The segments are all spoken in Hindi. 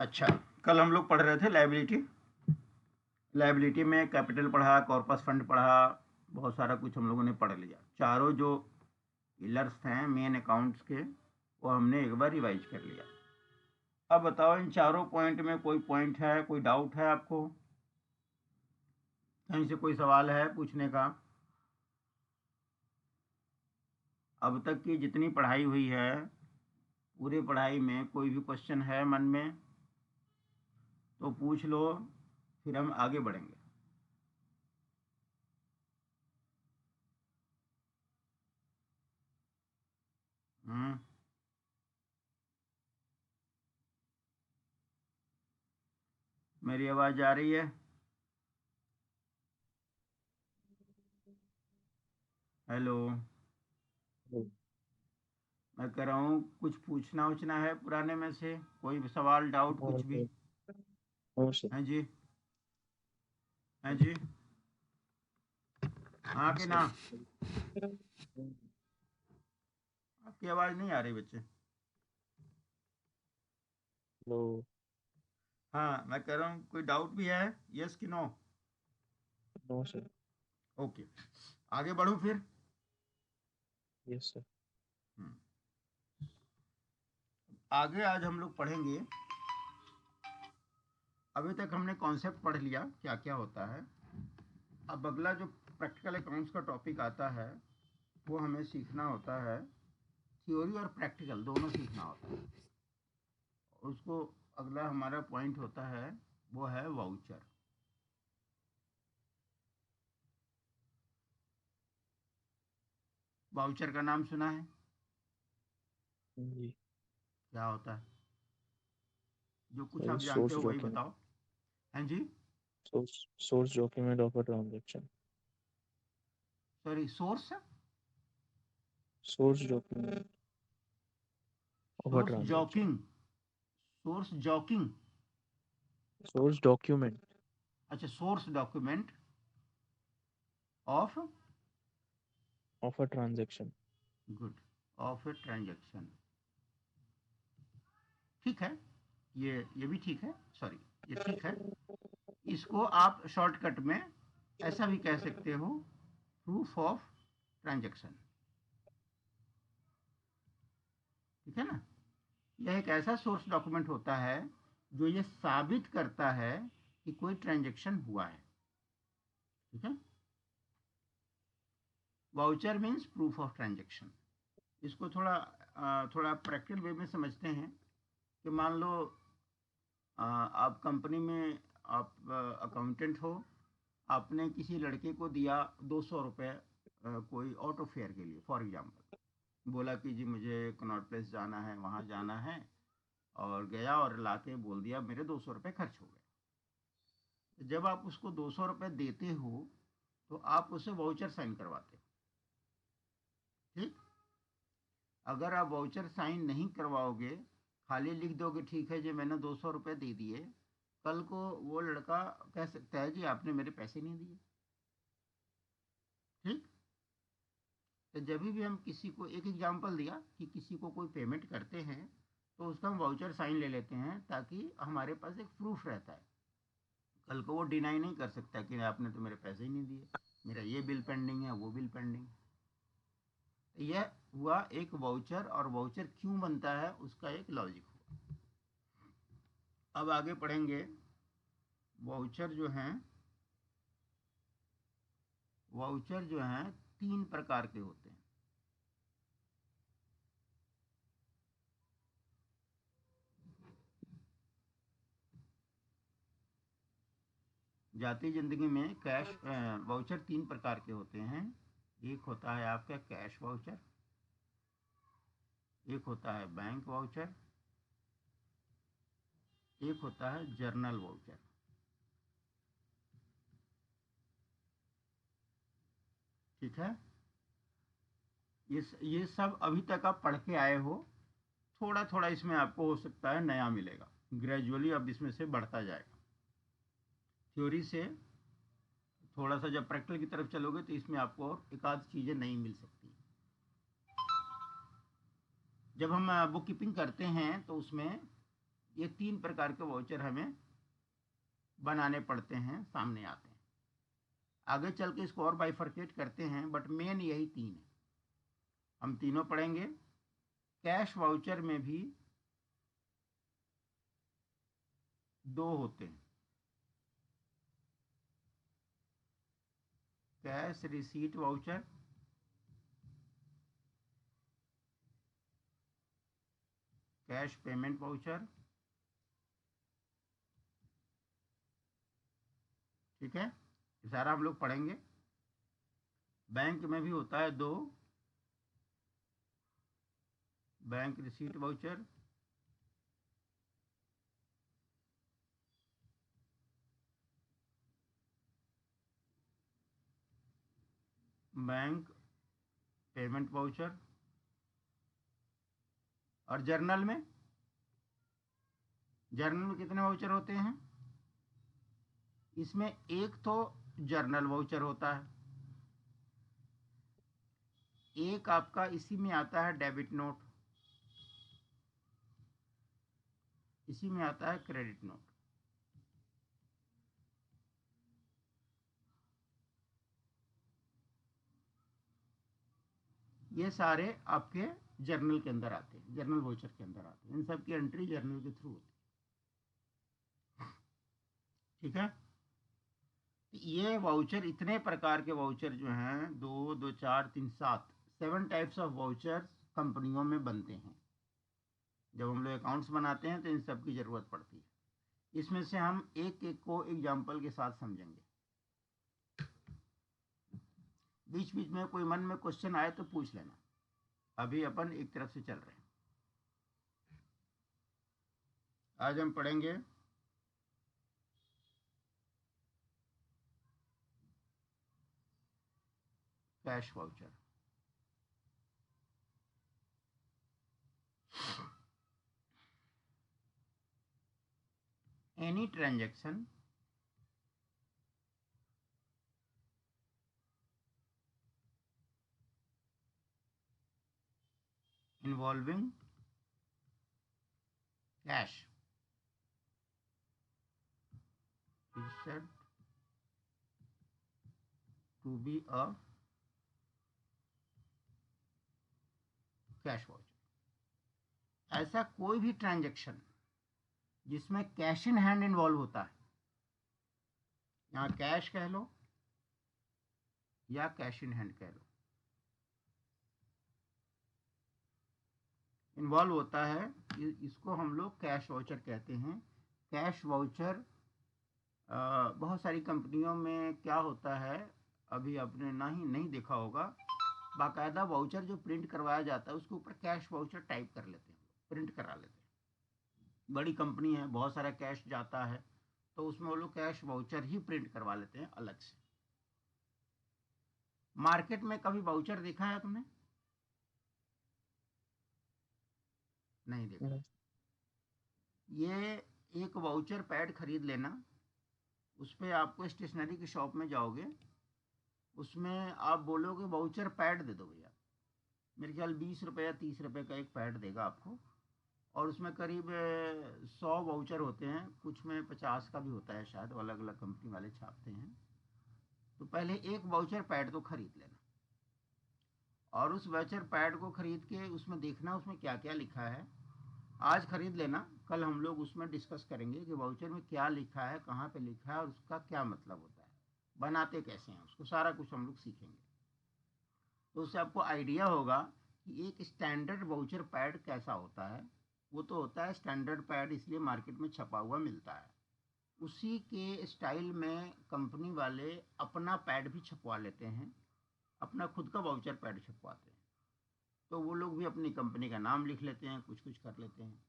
अच्छा, कल हम लोग पढ़ रहे थे लायबिलिटी। लायबिलिटी में कैपिटल पढ़ा, कॉर्पस फंड पढ़ा, बहुत सारा कुछ हम लोगों ने पढ़ लिया। चारों जो पिलर्स हैं मेन अकाउंट्स के, वो हमने एक बार रिवाइज कर लिया। अब बताओ, इन चारों पॉइंट में कोई पॉइंट है, कोई डाउट है आपको? कहीं से कोई सवाल है पूछने का? अब तक की जितनी पढ़ाई हुई है, पूरी पढ़ाई में कोई भी क्वेश्चन है मन में तो पूछ लो, फिर हम आगे बढ़ेंगे। हम्म, मेरी आवाज आ रही है? हेलो, हम्म। मैं कह रहा हूँ कुछ पूछना उछना है पुराने में से, कोई भी सवाल डाउट हाँ कुछ भी? सर। हाँ सर। हैं जी? हैं जी? हाँ कि ना? सर। आपकी आवाज नहीं आ रही बच्चे। नो। हाँ, मैं कह रहा हूँ कोई डाउट भी है? यस कि नो? No sir. ओके, आगे बढ़ूँ फिर? Yes sir. हम्म, आगे आज हम लोग पढ़ेंगे। अभी तक हमने कॉन्सेप्ट पढ़ लिया क्या क्या होता है। अब अगला जो प्रैक्टिकल अकाउंट्स का टॉपिक आता है, वो हमें सीखना होता है। थ्योरी और प्रैक्टिकल दोनों सीखना होता है। उसको अगला हमारा पॉइंट होता है, वो है वाउचर। वाउचर का नाम सुना है? जी। क्या होता है? जो कुछ सर, आप जानते सोर्स हो वही डॉक्यूमेंट। बताओ। हैं जी? Source document of a transaction. Sorry, source? Source document of a source transaction. Joking? Source joking? Source document अच्छा, source document of? Of a transaction. Good, of a transaction. ठीक है, ये भी ठीक है, सॉरी, ये ठीक है। इसको आप शॉर्टकट में ऐसा भी कह सकते हो, प्रूफ ऑफ ट्रांजैक्शन। ठीक है ना? यह एक ऐसा सोर्स डॉक्यूमेंट होता है जो ये साबित करता है कि कोई ट्रांजैक्शन हुआ है। ठीक है? Voucher means proof of transaction. इसको थोड़ा प्रैक्टिकल वे में समझते हैं कि मान लो आप कंपनी में, आप अकाउंटेंट हो, आपने किसी लड़के को दिया 200 रुपये कोई ऑटो फेयर के लिए, फॉर एग्जाम्पल। बोला कि जी मुझे कनॉट प्लेस जाना है, वहाँ जाना है, और गया और लाके बोल दिया मेरे 200 रुपये खर्च हो गए। जब आप उसको 200 रुपये देते हो तो आप उसे वाउचर साइन करवाते हो। ठीक? अगर आप वाउचर साइन नहीं करवाओगे, खाली लिख दोगे ठीक है जी मैंने 200 रुपये दे दिए, कल को वो लड़का कह सकता है जी आपने मेरे पैसे नहीं दिए। ठीक? तो जब भी हम किसी को, एक एग्जांपल दिया कि किसी को कोई पेमेंट करते हैं तो उसका हम वाउचर साइन ले लेते हैं, ताकि हमारे पास एक प्रूफ रहता है। कल को वो डिनाई नहीं कर सकता कि आपने तो मेरे पैसे ही नहीं दिए, मेरा ये बिल पेंडिंग है, वो बिल पेंडिंग। यह हुआ एक वाउचर, और वाउचर क्यों बनता है उसका एक लॉजिक हुआ। अब आगे पढ़ेंगे। वाउचर जो हैं, वाउचर जो हैं 3 प्रकार के होते हैं। जाती जिंदगी में कैश वाउचर 3 प्रकार के होते हैं। एक होता है आपका कैश वाउचर, एक होता है बैंक वाउचर, एक होता है जर्नल वाउचर। ठीक है? ये सब अभी तक आप पढ़ के आए हो। थोड़ा थोड़ा इसमें आपको हो सकता है नया मिलेगा, ग्रेजुअली अब इसमें से बढ़ता जाएगा। थ्योरी से थोड़ा सा जब प्रैक्टिकल की तरफ चलोगे तो इसमें आपको और एक आध चीज़ें नहीं मिल सकती। जब हम बुक कीपिंग करते हैं तो उसमें ये 3 प्रकार के वाउचर हमें बनाने पड़ते हैं, सामने आते हैं। आगे चल के इसको और बाइफरकेट करते हैं, बट मेन यही 3 है। हम तीनों पढ़ेंगे। कैश वाउचर में भी 2 होते हैं, cash receipt voucher, cash payment voucher. ठीक है, ये सारा हम लोग पढ़ेंगे। बैंक में भी होता है 2, bank receipt voucher, bank payment voucher. और जर्नल में कितने वाउचर होते हैं? इसमें एक तो जर्नल वाउचर होता है, एक आपका इसी में आता है डेबिट नोट, इसी में आता है क्रेडिट नोट। ये सारे आपके जर्नल के अंदर आते हैं, जर्नल वाउचर के अंदर आते हैं। इन सब की एंट्री जर्नल के थ्रू होती है। ठीक है, ये वाउचर, इतने प्रकार के वाउचर जो हैं, 2, 2, 4, 3, 7 टाइप्स ऑफ वाउचर कंपनियों में बनते हैं। जब हम लोग अकाउंट्स बनाते हैं तो इन सब की ज़रूरत पड़ती है। इसमें से हम एक एक को एग्जाम्पल के साथ समझेंगे। बीच बीच में कोई मन में क्वेश्चन आए तो पूछ लेना। अभी अपन एक तरफ से चल रहे हैं। आज हम पढ़ेंगे cash voucher. Any transaction involving cash is said to be a cash voucher. ऐसा कोई भी ट्रांजैक्शन जिसमें कैश इन हैंड इन्वॉल्व होता है, यहाँ कैश कह लो या कैश इन हैंड कह लो, इन्वॉल्व होता है, इसको हम लोग कैश वाउचर कहते हैं। कैश वाउचर बहुत सारी कंपनियों में क्या होता है, अभी आपने नहीं देखा होगा, बाकायदा वाउचर जो प्रिंट करवाया जाता है उसके ऊपर कैश वाउचर टाइप कर लेते हैं, प्रिंट करा लेते हैं। बड़ी कंपनी है, बहुत सारा कैश जाता है, तो उसमें वो लोग कैश वाउचर ही प्रिंट करवा लेते हैं अलग से। मार्केट में कभी वाउचर देखा है तुमने? नहीं देखा। ये एक वाउचर पैड खरीद लेना, उस पर आपको स्टेशनरी की शॉप में जाओगे, उसमें आप बोलोगे वाउचर पैड दे दो भैया। मेरे ख्याल 20 रुपये या 30 रुपये का एक पैड देगा आपको, और उसमें करीब 100 वाउचर होते हैं, कुछ में 50 का भी होता है शायद, अलग अलग कंपनी वाले छापते हैं। तो पहले एक वाउचर पैड तो खरीद लेना, और उस वाउचर पैड को खरीद के उसमें देखना उसमें क्या क्या लिखा है। आज खरीद लेना, कल हम लोग उसमें डिस्कस करेंगे कि वाउचर में क्या लिखा है, कहाँ पे लिखा है, और उसका क्या मतलब होता है, बनाते कैसे हैं उसको, सारा कुछ हम लोग सीखेंगे। तो उससे आपको आइडिया होगा कि एक स्टैंडर्ड वाउचर पैड कैसा होता है। वो तो होता है स्टैंडर्ड पैड, इसलिए मार्केट में छपा हुआ मिलता है। उसी के स्टाइल में कंपनी वाले अपना पैड भी छपवा लेते हैं, अपना खुद का वाउचर पैड छपवाते हैं। तो वो लोग भी अपनी कंपनी का नाम लिख लेते हैं, कुछ कुछ कर लेते हैं।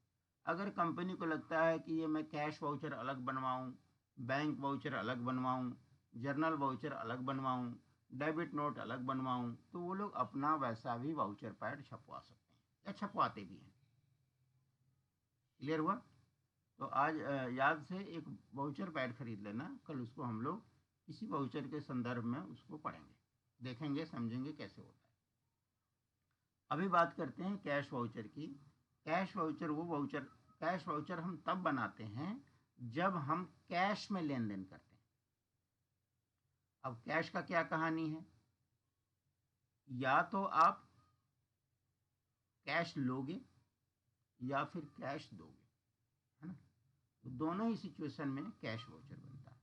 अगर कंपनी को लगता है कि ये मैं कैश वाउचर अलग बनवाऊँ, बैंक वाउचर अलग बनवाऊँ, जर्नल वाउचर अलग बनवाऊँ, डेबिट नोट अलग बनवाऊँ, तो वो लोग अपना वैसा भी वाउचर पैड छपवा सकते हैं या छपवाते भी हैं। क्लियर हुआ? तो आज याद से एक वाउचर पैड खरीद लेना, कल उसको हम लोग इसी वाउचर के संदर्भ में उसको पढ़ेंगे, देखेंगे, समझेंगे कैसे होता है। अभी बात करते हैं कैश वाउचर की। कैश वाउचर वो वाउचर कैश वाउचर हम तब बनाते हैं जब हम कैश में लेन देन करते हैं। अब कैश का क्या कहानी है, या तो आप कैश लोगे या फिर कैश दोगे, है ना। तो दोनों ही सिचुएशन में कैश वाउचर बनता है।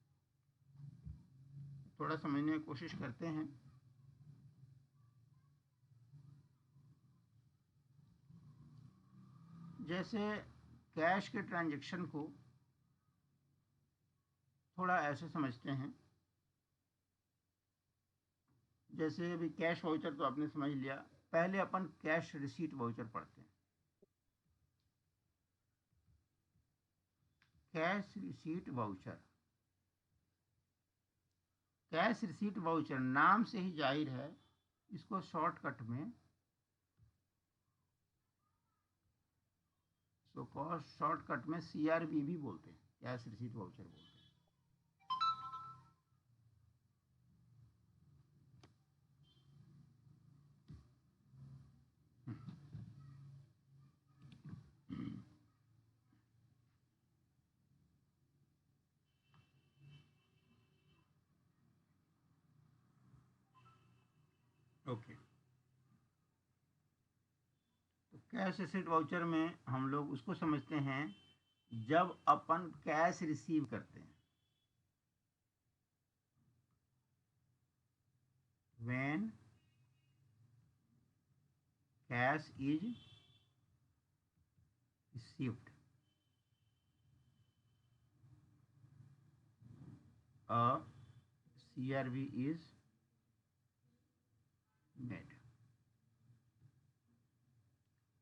थोड़ा समझने की कोशिश करते हैं। जैसे कैश के ट्रांजैक्शन को थोड़ा ऐसे समझते हैं, जैसे अभी कैश वाउचर तो आपने समझ लिया, पहले अपन कैश रिसीट वाउचर पढ़ते हैं। Cash receipt voucher, cash receipt voucher नाम से ही जाहिर है, इसको शॉर्टकट में शॉर्टकट में CRV भी बोलते हैं, कैश रिसीट वाउचर बोलते हैं। ओके, तो कैश रिसीट वाउचर में हम लोग उसको समझते हैं जब अपन कैश रिसीव करते हैं, when cash is received, a CRV is made।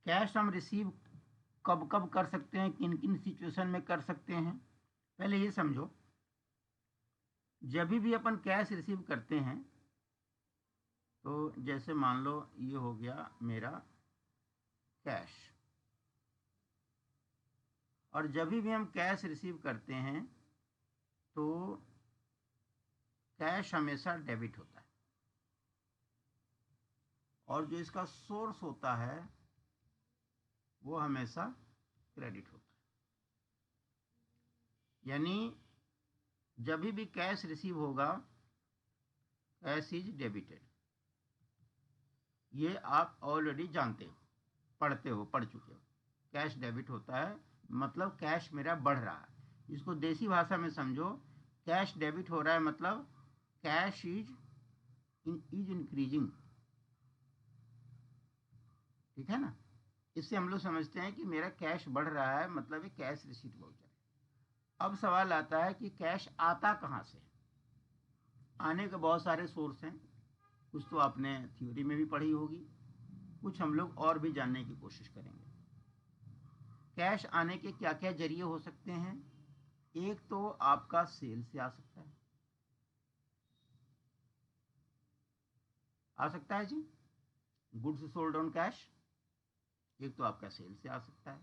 Cash हम रिसीव कब कब कर सकते हैं, किन किन सिचुएशन में कर सकते हैं, पहले ये समझो। जब भी अपन कैश रिसीव करते हैं, तो जैसे मान लो ये हो गया मेरा कैश, और जब भी हम कैश रिसीव करते हैं तो कैश हमेशा डेबिट होता है, और जो इसका सोर्स होता है वो हमेशा क्रेडिट होता है। यानी जब भी कैश रिसीव होगा, कैश इज डेबिटेड। ये आप ऑलरेडी जानते हो, पढ़ चुके हो। कैश डेबिट होता है मतलब कैश मेरा बढ़ रहा है। इसको देसी भाषा में समझो, कैश डेबिट हो रहा है मतलब कैश इज इंक्रीजिंग, ठीक है ना। इससे हम लोग समझते हैं कि मेरा कैश बढ़ रहा है, मतलब ये कैश रिसीट वाउचर है। अब सवाल आता है कि कैश आता कहाँ से। आने के बहुत सारे सोर्स हैं, कुछ तो आपने थ्योरी में भी पढ़ी होगी, कुछ हम लोग और भी जानने की कोशिश करेंगे। कैश आने के क्या क्या जरिए हो सकते हैं। एक तो आपका सेल से आ सकता है जी, गुड्स सोल्ड ऑन कैश। एक तो आपका सेल से आ सकता है,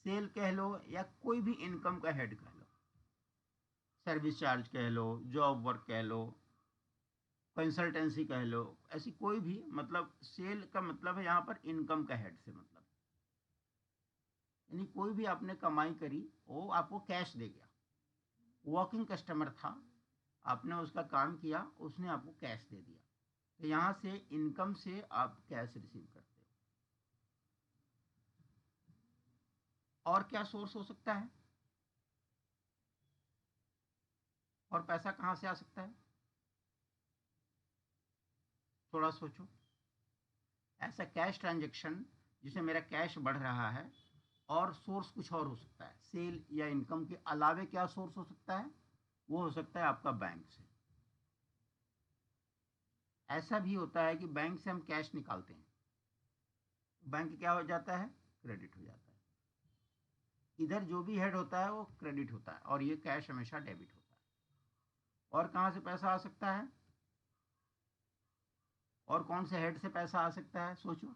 सेल कह लो या कोई भी इनकम का हेड कह लो, सर्विस चार्ज कह लो, जॉब वर्क कह लो, कंसल्टेंसी कह लो, ऐसी कोई भी, मतलब सेल का मतलब है यहाँ पर इनकम का हेड से मतलब, यानी कोई भी आपने कमाई करी वो आपको कैश दे गया। वॉकिंग कस्टमर था, आपने उसका काम किया, उसने आपको कैश दे दिया। तो यहाँ से इनकम से आप कैश रिसीव करते हो। और क्या सोर्स हो सकता है, और पैसा कहाँ से आ सकता है, थोड़ा सोचो। ऐसा कैश ट्रांजैक्शन जिसमें मेरा कैश बढ़ रहा है और सोर्स कुछ और हो सकता है, सेल या इनकम के अलावे क्या सोर्स हो सकता है, वो हो सकता है आपका बैंक से। ऐसा भी होता है कि बैंक से हम कैश निकालते हैं, बैंक क्या हो जाता है, क्रेडिट हो जाता है। इधर जो भी हेड होता है वो क्रेडिट होता है, और ये कैश हमेशा डेबिट होता है। और कहाँ से पैसा आ सकता है, और कौन से हेड से पैसा आ सकता है, सोचो।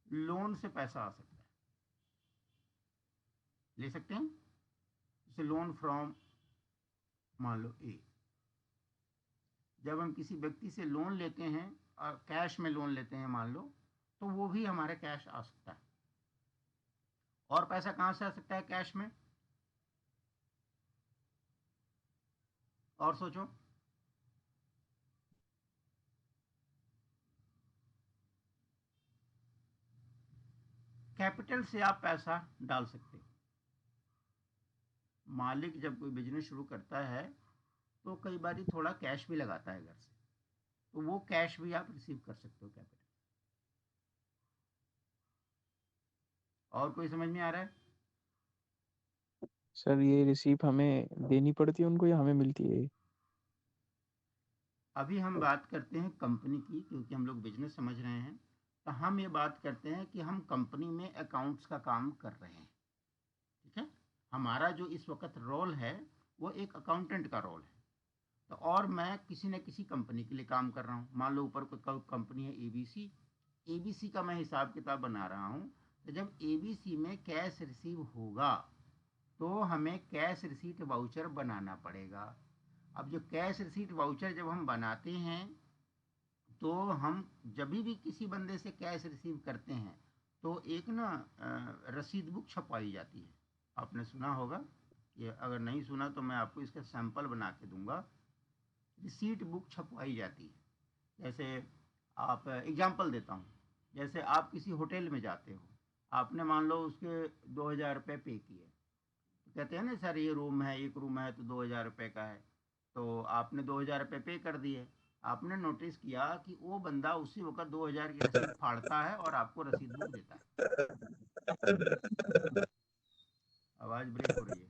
लोन से पैसा आ सकता है, ले सकते हैं। जैसे लोन फ्रॉम, मान लो ए, जब हम किसी व्यक्ति से लोन लेते हैं और कैश में लोन लेते हैं मान लो, तो वो भी हमारे कैश आ सकता है। और पैसा कहाँ से आ सकता है कैश में? और सोचो। कैपिटल से आप पैसा डाल सकते हो। मालिक जब कोई बिजनेस शुरू करता है तो कई बार थोड़ा कैश भी लगाता है घर से, तो वो कैश भी आप रिसीव कर सकते हो कैपिटल। और कोई समझ में आ रहा है? सर ये रिसीप हमें देनी पड़ती है उनको या हमें मिलती है? अभी हम बात करते हैं कंपनी की, क्योंकि हम लोग बिजनेस समझ रहे हैं, तो हम ये बात करते हैं कि हम कंपनी में अकाउंट्स का काम कर रहे हैं। ठीक है, हमारा जो इस वक्त रोल है वो एक अकाउंटेंट का रोल है। तो और मैं किसी न किसी कंपनी के लिए काम कर रहा हूँ। मान लो ऊपर कोई कंपनी है एबीसी, एबीसी का मैं हिसाब किताब बना रहा हूँ। तो जब एबीसी में कैश रिसीव होगा तो हमें कैश रिसीट वाउचर बनाना पड़ेगा। अब जो कैश रिसीट वाउचर जब हम बनाते हैं तो हम जब भी किसी बंदे से कैश रिसीव करते हैं तो एक ना रसीद बुक छपवाई जाती है। आपने सुना होगा, ये अगर नहीं सुना तो मैं आपको इसका सैंपल बना के दूंगा। रिसीट बुक छपवाई जाती है। जैसे आप एग्जांपल देता हूँ, जैसे आप किसी होटल में जाते हो, आपने मान लो उसके 2000 रुपये पे किए, तो कहते हैं ना सर ये रूम है, एक रूम है तो 2000 रुपये का है। तो आपने 2000 रुपये पे कर दिए। आपने नोटिस किया कि वो बंदा उसी वक्त 2000 की रसीद फाड़ता है और आपको रसीद बुक देता है। आवाज ब्रेक हो रही है।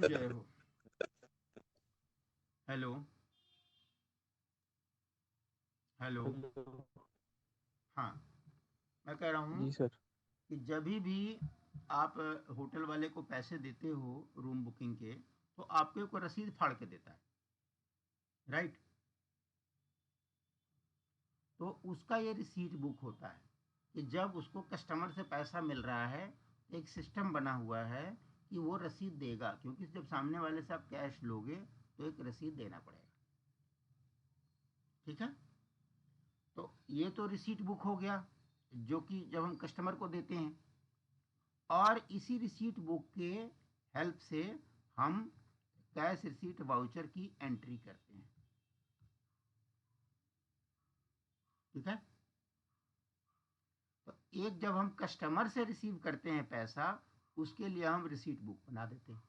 जय हो। Hello hello. हेलो। हाँ, मैं कह रहा हूँ जी सर। कि जब भी आप होटल वाले को पैसे देते हो रूम बुकिंग के, तो आपको कोई रसीद फाड़ के देता है, राइट? तो उसका ये रिसीट बुक होता है कि जब उसको कस्टमर से पैसा मिल रहा है, एक सिस्टम बना हुआ है कि वो रसीद देगा, क्योंकि जब सामने वाले से आप कैश लोगे तो एक रसीद देना पड़ेगा। ठीक है, तो ये तो रिसीट बुक हो गया जो कि जब हम कस्टमर को देते हैं, और इसी रिसीट बुक के हेल्प से हम कैश रिसीट वाउचर की एंट्री करते हैं। ठीक है, तो एक जब हम कस्टमर से रिसीव करते हैं पैसा, उसके लिए हम रिसीट बुक बना देते हैं।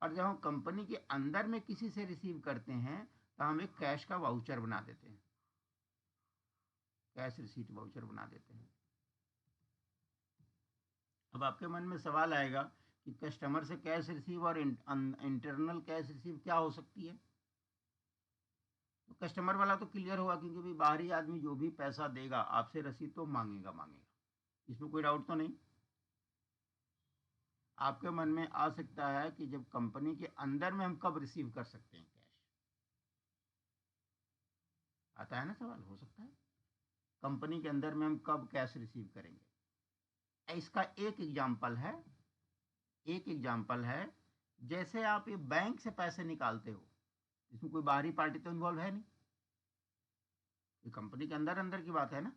और जब हम कंपनी के अंदर में किसी से रिसीव करते हैं तो हम एक कैश का वाउचर बना देते हैं, कैश रिसीट वाउचर बना देते हैं। अब आपके मन में सवाल आएगा कि कस्टमर से कैश रिसीव और इंटरनल कैश रिसीव क्या हो सकती है? तो कस्टमर वाला तो क्लियर होगा, क्योंकि भाई बाहरी आदमी जो भी पैसा देगा आपसे रसीद तो मांगेगा मांगेगा, इसमें कोई डाउट तो नहीं। आपके मन में आ सकता है कि जब कंपनी के अंदर में हम कब रिसीव कर सकते हैं कैश? आता है ना सवाल, हो सकता है कंपनी के अंदर में हम कब कैश रिसीव करेंगे। इसका एक एग्जाम्पल है, जैसे आप ये बैंक से पैसे निकालते हो, इसमें कोई बाहरी पार्टी तो इन्वॉल्व है नहीं, ये कंपनी के अंदर अंदर की बात है ना।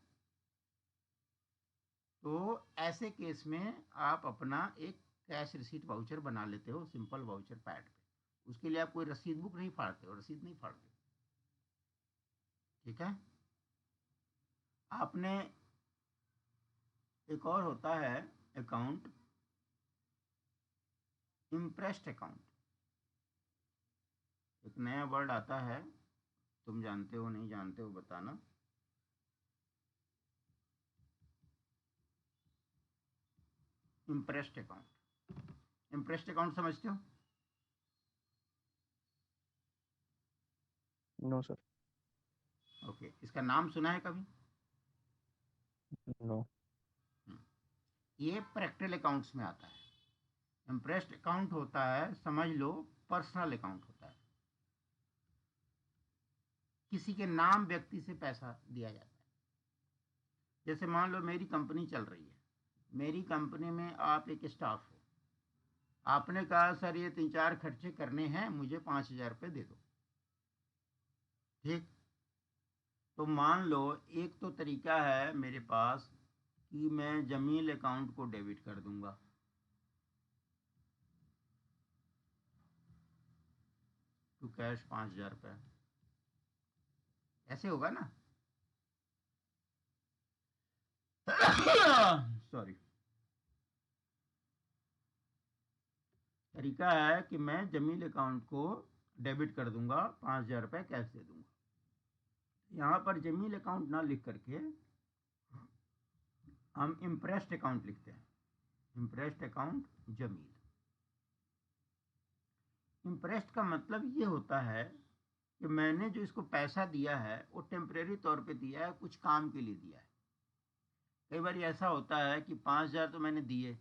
तो ऐसे केस में आप अपना एक कैश रिसीट वाउचर बना लेते हो सिंपल वाउचर पैड पे। उसके लिए आप कोई रसीद बुक नहीं फाड़ते हो, रसीद नहीं फाड़ते। ठीक है, आपने एक और होता है अकाउंट, इम्प्रेस्ड अकाउंट। एक नया वर्ड आता है, तुम जानते हो नहीं जानते हो बताना। इम्प्रेस्ड अकाउंट, इम्प्रेस्ड अकाउंट समझते हो? No sir. ओके, इसका नाम सुना है कभी? नो। ये प्रैक्टिकल अकाउंट्स में आता है। इम्प्रेस्ड अकाउंट होता है, समझ लो पर्सनल अकाउंट होता है, किसी के नाम व्यक्ति से पैसा दिया जाता है। जैसे मान लो मेरी कंपनी चल रही है, मेरी कंपनी में आप एक स्टाफ हो, आपने कहा सर ये 3-4 खर्चे करने हैं, मुझे 5,000 रुपये दे दो, ठीक। तो मान लो एक तो तरीका है मेरे पास कि मैं जमील अकाउंट को डेबिट कर दूंगा, टू कैश 5,000 रुपये, ऐसे होगा ना। सॉरी, तरीका है कि मैं जमील अकाउंट को डेबिट कर दूंगा, 5,000 रुपये कैश दे दूंगा। यहाँ पर जमील अकाउंट ना लिख करके हम इम्प्रेस्ड अकाउंट लिखते हैं, इम्प्रेस्ड अकाउंट जमील। इम्प्रेस्ड का मतलब ये होता है कि मैंने जो इसको पैसा दिया है वो टेम्परेरी तौर पे दिया है, कुछ काम के लिए दिया है। कई बार ऐसा होता है कि 5,000 तो मैंने दिए,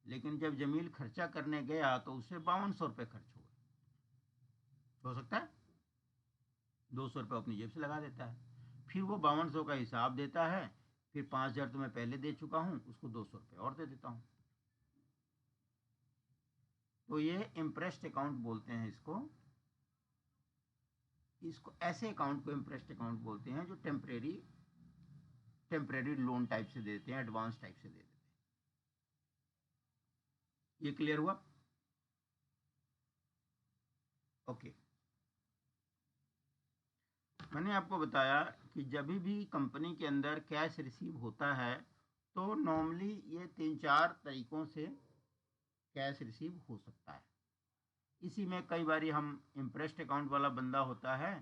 लेकिन जब जमील खर्चा करने गया तो उससे 5200 रुपये खर्च हो गए। हो सकता है 200 रुपये अपनी जेब से लगा देता है, फिर वो 5200 का हिसाब देता है, फिर 5,000 तो मैं पहले दे चुका हूँ, उसको 200 रुपये और दे देता हूँ। तो ये इम्प्रेस्ड अकाउंट बोलते हैं इसको। इसको ऐसे अकाउंट को इम्प्रेस्ड अकाउंट बोलते हैं जो टेम्परेरी लोन टाइप से देते हैं, एडवांस टाइप से दे देते हैं। ये क्लियर हुआ? ओके। मैंने आपको बताया कि जब भी कंपनी के अंदर कैश रिसीव होता है तो नॉर्मली ये 3-4 तरीकों से कैश रिसीव हो सकता है। इसी में कई बार हम इम्प्रेस्ड अकाउंट वाला बंदा होता है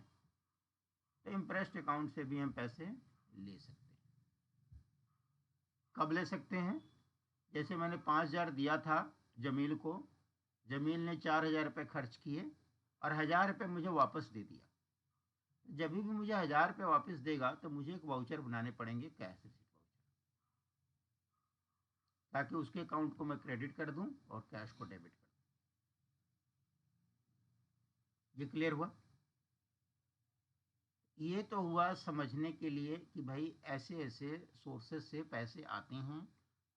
तो इम्प्रेस्ड अकाउंट से भी हम पैसे ले सकते हैं। कब ले सकते हैं? जैसे मैंने 5,000 दिया था जमील को, जमील ने 4,000 रुपये खर्च किए और 1,000 रुपये मुझे वापस दे दिया। जब भी मुझे 1,000 रुपये वापस देगा तो मुझे एक वाउचर बनाने पड़ेंगे, कैश रिसीट वाउचर, ताकि उसके अकाउंट को मैं क्रेडिट कर दूं और कैश को डेबिट कर दूं। ये क्लियर हुआ? ये तो हुआ समझने के लिए कि भाई ऐसे ऐसे सोर्सेस से पैसे आते हैं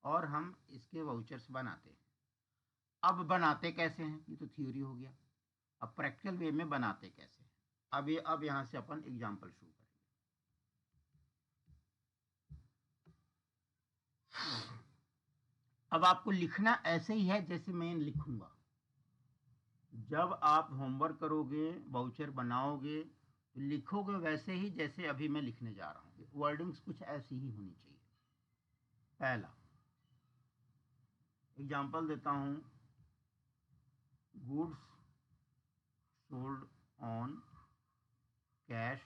और हम इसके वाउचर्स बनाते हैं। अब बनाते कैसे हैं ये तो थ्योरी हो गया, अब प्रैक्टिकल वे में बनाते कैसे हैं। अब यहाँ से अपन एग्जाम्पल शुरू करेंगे। अब आपको लिखना ऐसे ही है जैसे मैं लिखूंगा। जब आप होमवर्क करोगे, वाउचर बनाओगे, तो लिखोगे वैसे ही जैसे अभी मैं लिखने जा रहा हूँ। वर्डिंग्स कुछ ऐसी ही होनी चाहिए। पहला एग्जाम्पल देता हूँ, goods sold on cash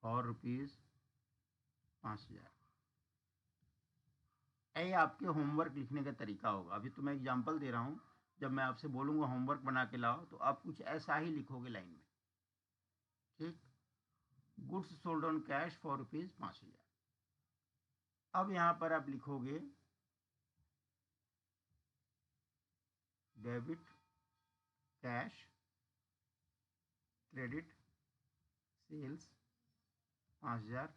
for ₹5,000। ये आपके होमवर्क लिखने का तरीका होगा। अभी तो मैं एग्जाम्पल दे रहा हूँ, जब मैं आपसे बोलूँगा होमवर्क बना के लाओ तो आप कुछ ऐसा ही लिखोगे लाइन में, ठीक। Goods sold on cash for ₹5,000। अब यहाँ पर आप लिखोगे डेबिट कैश क्रेडिट सेल्स 5,000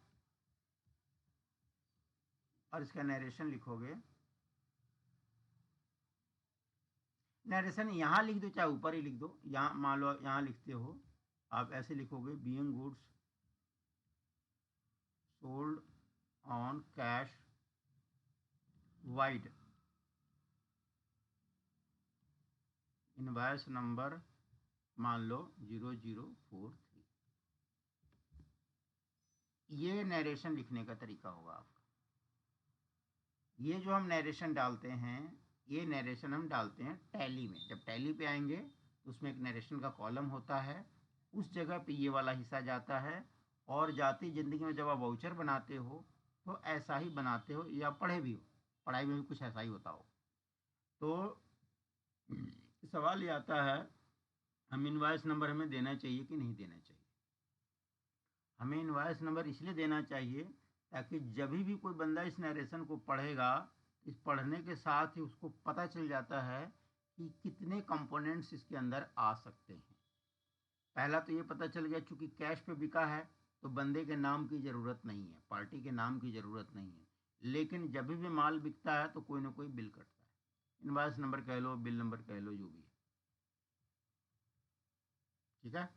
और इसका नरेशन लिखोगे। नरेशन यहाँ लिख दो चाहे ऊपर ही लिख दो, यहाँ मान लो यहाँ लिखते हो आप, ऐसे लिखोगे being goods sold on cash wide invoice number मान लो 0043। ये नरेशन लिखने का तरीका होगा आपका। ये जो हम नरेशन डालते हैं, ये नरेशन हम डालते हैं टैली में। जब टैली पे आएंगे तो उसमें एक नरेशन का कॉलम होता है, उस जगह पे ये वाला हिस्सा जाता है। और जाती ज़िंदगी में जब आप वाउचर बनाते हो तो ऐसा ही बनाते हो, या पढ़े भी हो, पढ़ाई में भी कुछ ऐसा ही होता हो। तो सवाल ये आता है, हम इनवॉइस नंबर हमें देना चाहिए कि नहीं देना चाहिए? हमें इनवॉइस नंबर इसलिए देना चाहिए ताकि जब भी कोई बंदा इस नरेशन को पढ़ेगा, इस पढ़ने के साथ ही उसको पता चल जाता है कि कितने कंपोनेंट्स इसके अंदर आ सकते हैं। पहला तो ये पता चल गया, चूंकि कैश पे बिका है तो बंदे के नाम की ज़रूरत नहीं है, पार्टी के नाम की ज़रूरत नहीं है। लेकिन जब भी माल बिकता है तो कोई ना कोई बिल कटता है। इनवॉइस नंबर कह लो, बिल नंबर कह लो, जो भी है। ठीक है,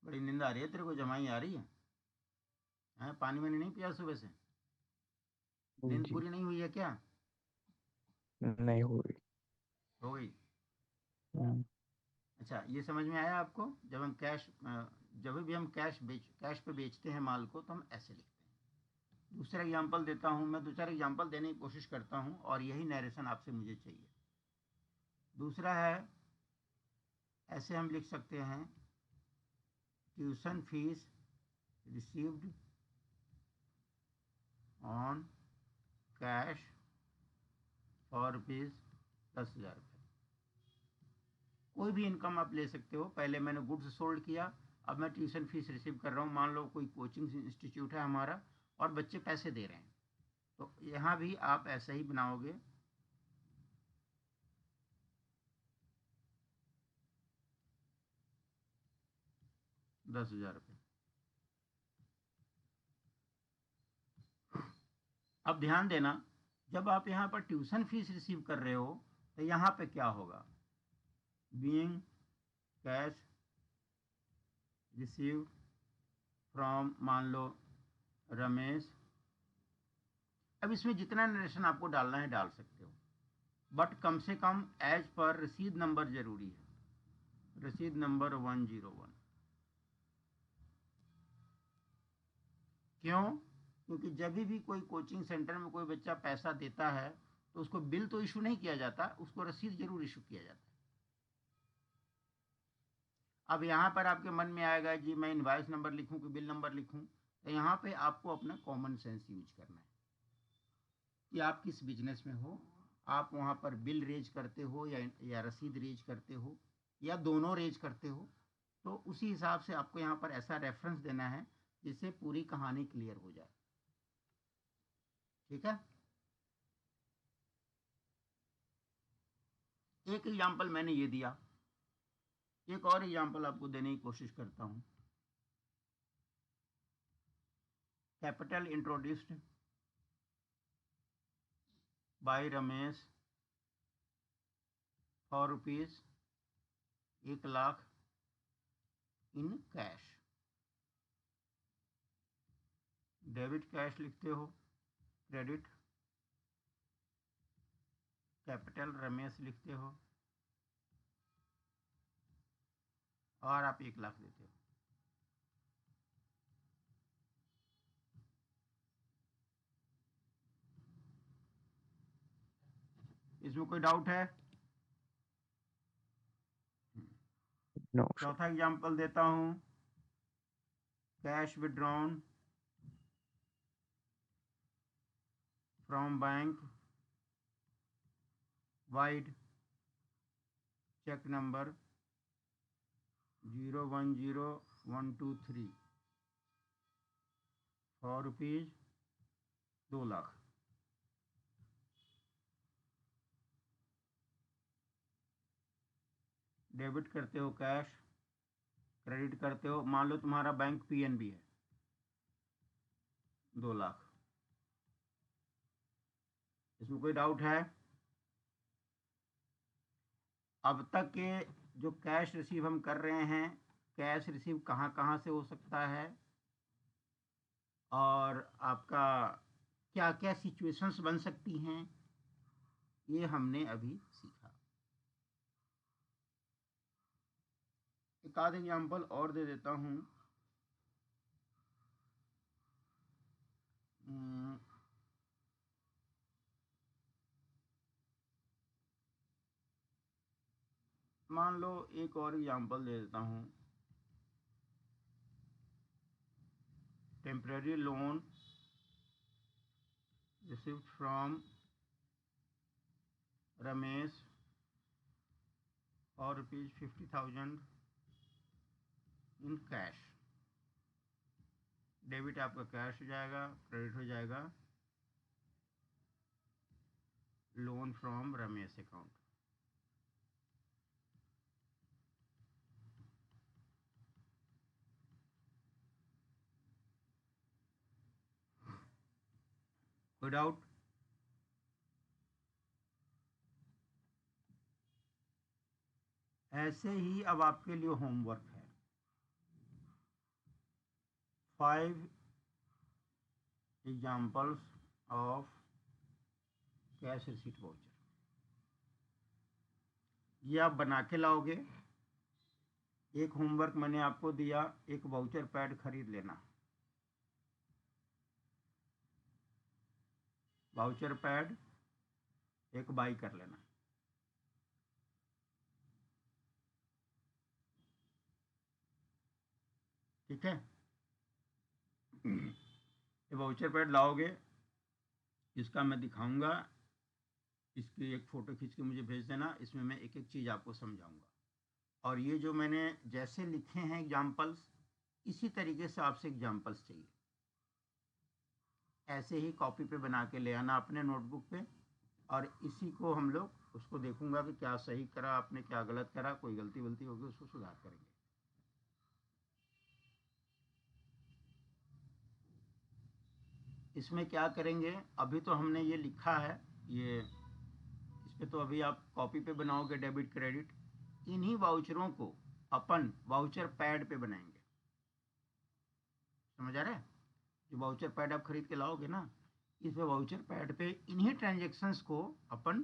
बड़ी नींद आ रही है तेरे को, जमाई आ रही है? हैं, पानी मैंने नहीं पिया सुबह से? नींद जी पूरी नहीं हुई है क्या? नहीं हो रही। हो गई। हम्म, अच्छा, ये समझ में आया आपको? जब हम जब भी हम कैश पे बेचते हैं माल को, तो हम ऐसे लिखते हैं। दूसरा एग्जांपल देता हूँ मैं, दो चार एग्जांपल देने की कोशिश करता हूँ, और यही नरेशन आपसे मुझे चाहिए। दूसरा है, ऐसे हम लिख सकते हैं, tuition fees received on cash for ₹10,000। कोई भी इनकम आप ले सकते हो। पहले मैंने गुड्स सोल्ड किया, अब मैं ट्यूशन फीस रिसीव कर रहा हूँ। मान लो कोई कोचिंग इंस्टीट्यूट है हमारा, और बच्चे पैसे दे रहे हैं, तो यहाँ भी आप ऐसा ही बनाओगे। ₹10,000। अब ध्यान देना, जब आप यहाँ पर ट्यूशन फीस रिसीव कर रहे हो, तो यहाँ पे क्या होगा? बीइंग कैश रिसीव फ्रॉम, मान लो, रमेश। अब इसमें जितना नरेशन आपको डालना है डाल सकते हो, बट कम से कम एज पर रसीद नंबर जरूरी है, रसीद नंबर 101। क्यों? क्योंकि जब भी कोई कोचिंग सेंटर में कोई बच्चा पैसा देता है, तो उसको बिल तो इशू नहीं किया जाता, उसको रसीद जरूर इशू किया जाता है। अब यहाँ पर आपके मन में आएगा जी मैं इनवॉइस नंबर लिखूं कि बिल नंबर लिखूं, तो यहाँ पे आपको अपना कॉमन सेंस यूज करना है कि आप किस बिजनेस में हो। आप वहाँ पर बिल रेज करते हो या रसीद रेज करते हो, या दोनों रेज करते हो, तो उसी हिसाब से आपको यहाँ पर ऐसा रेफरेंस देना है जिससे पूरी कहानी क्लियर हो जाए। ठीक है, एक एग्जाम्पल मैंने ये दिया, एक और एग्जाम्पल आपको देने की कोशिश करता हूँ। Capital introduced by Ramesh for ₹1,00,000 in cash. Debit cash लिखते हो, क्रेडिट कैपिटल रमेश लिखते हो, और आप 1,00,000 देते हो। इसमें कोई डाउट है? No sir. चौथा एग्जाम्पल देता हूँ, cash withdrawn from bank vide cheque number 010123 for ₹2,00,000। Debit करते हो कैश, क्रेडिट करते हो, मान लो तुम्हारा बैंक पीएनबी है, 2,00,000। इसमें कोई डाउट है? अब तक के जो कैश रिसीव हम कर रहे हैं, कैश रिसीव कहाँ कहाँ से हो सकता है, और आपका क्या क्या सिचुएशंस बन सकती हैं, ये हमने अभी सीखा। एक आध एग्जाम्पल और दे देता हूँ। मान लो एक और एग्जाम्पल दे देता हूँ, temporary loan received from Ramesh और ₹50,000 इन कैश। डेबिट आपका कैश हो जाएगा, क्रेडिट हो जाएगा लोन फ्रॉम रमेश अकाउंट। कोई डाउट? ऐसे ही अब आपके लिए होमवर्क है, 5 examples of cash receipt voucher. ये आप बना के लाओगे। एक होमवर्क मैंने आपको दिया, एक वाउचर पैड खरीद लेना। वाउचर पैड एक बाई कर लेना। ठीक है, ये वाउचर पैड लाओगे, इसका मैं दिखाऊंगा, इसकी एक फ़ोटो खींच के मुझे भेज देना। इसमें मैं एक एक चीज़ आपको समझाऊंगा, और ये जो मैंने जैसे लिखे हैं एग्जाम्पल्स, इसी तरीके से आपसे एग्जाम्पल्स चाहिए। ऐसे ही कॉपी पे बना के ले आना अपने नोटबुक पे, और इसी को हम लोग उसको देखूंगा कि क्या सही करा आपने, क्या गलत करा, कोई गलती वलती होगी उसको सुधार करेंगे। इसमें क्या करेंगे, अभी तो हमने ये लिखा है, ये इस पे तो अभी आप कॉपी पे बनाओगे डेबिट क्रेडिट। इन्हीं वाउचरों को अपन वाउचर पैड पे बनाएंगे। समझ आ रहा है? जो वाउचर पैड आप खरीद के लाओगे ना, इस वाउचर पैड पे इन्हीं ट्रांजेक्शन्स को अपन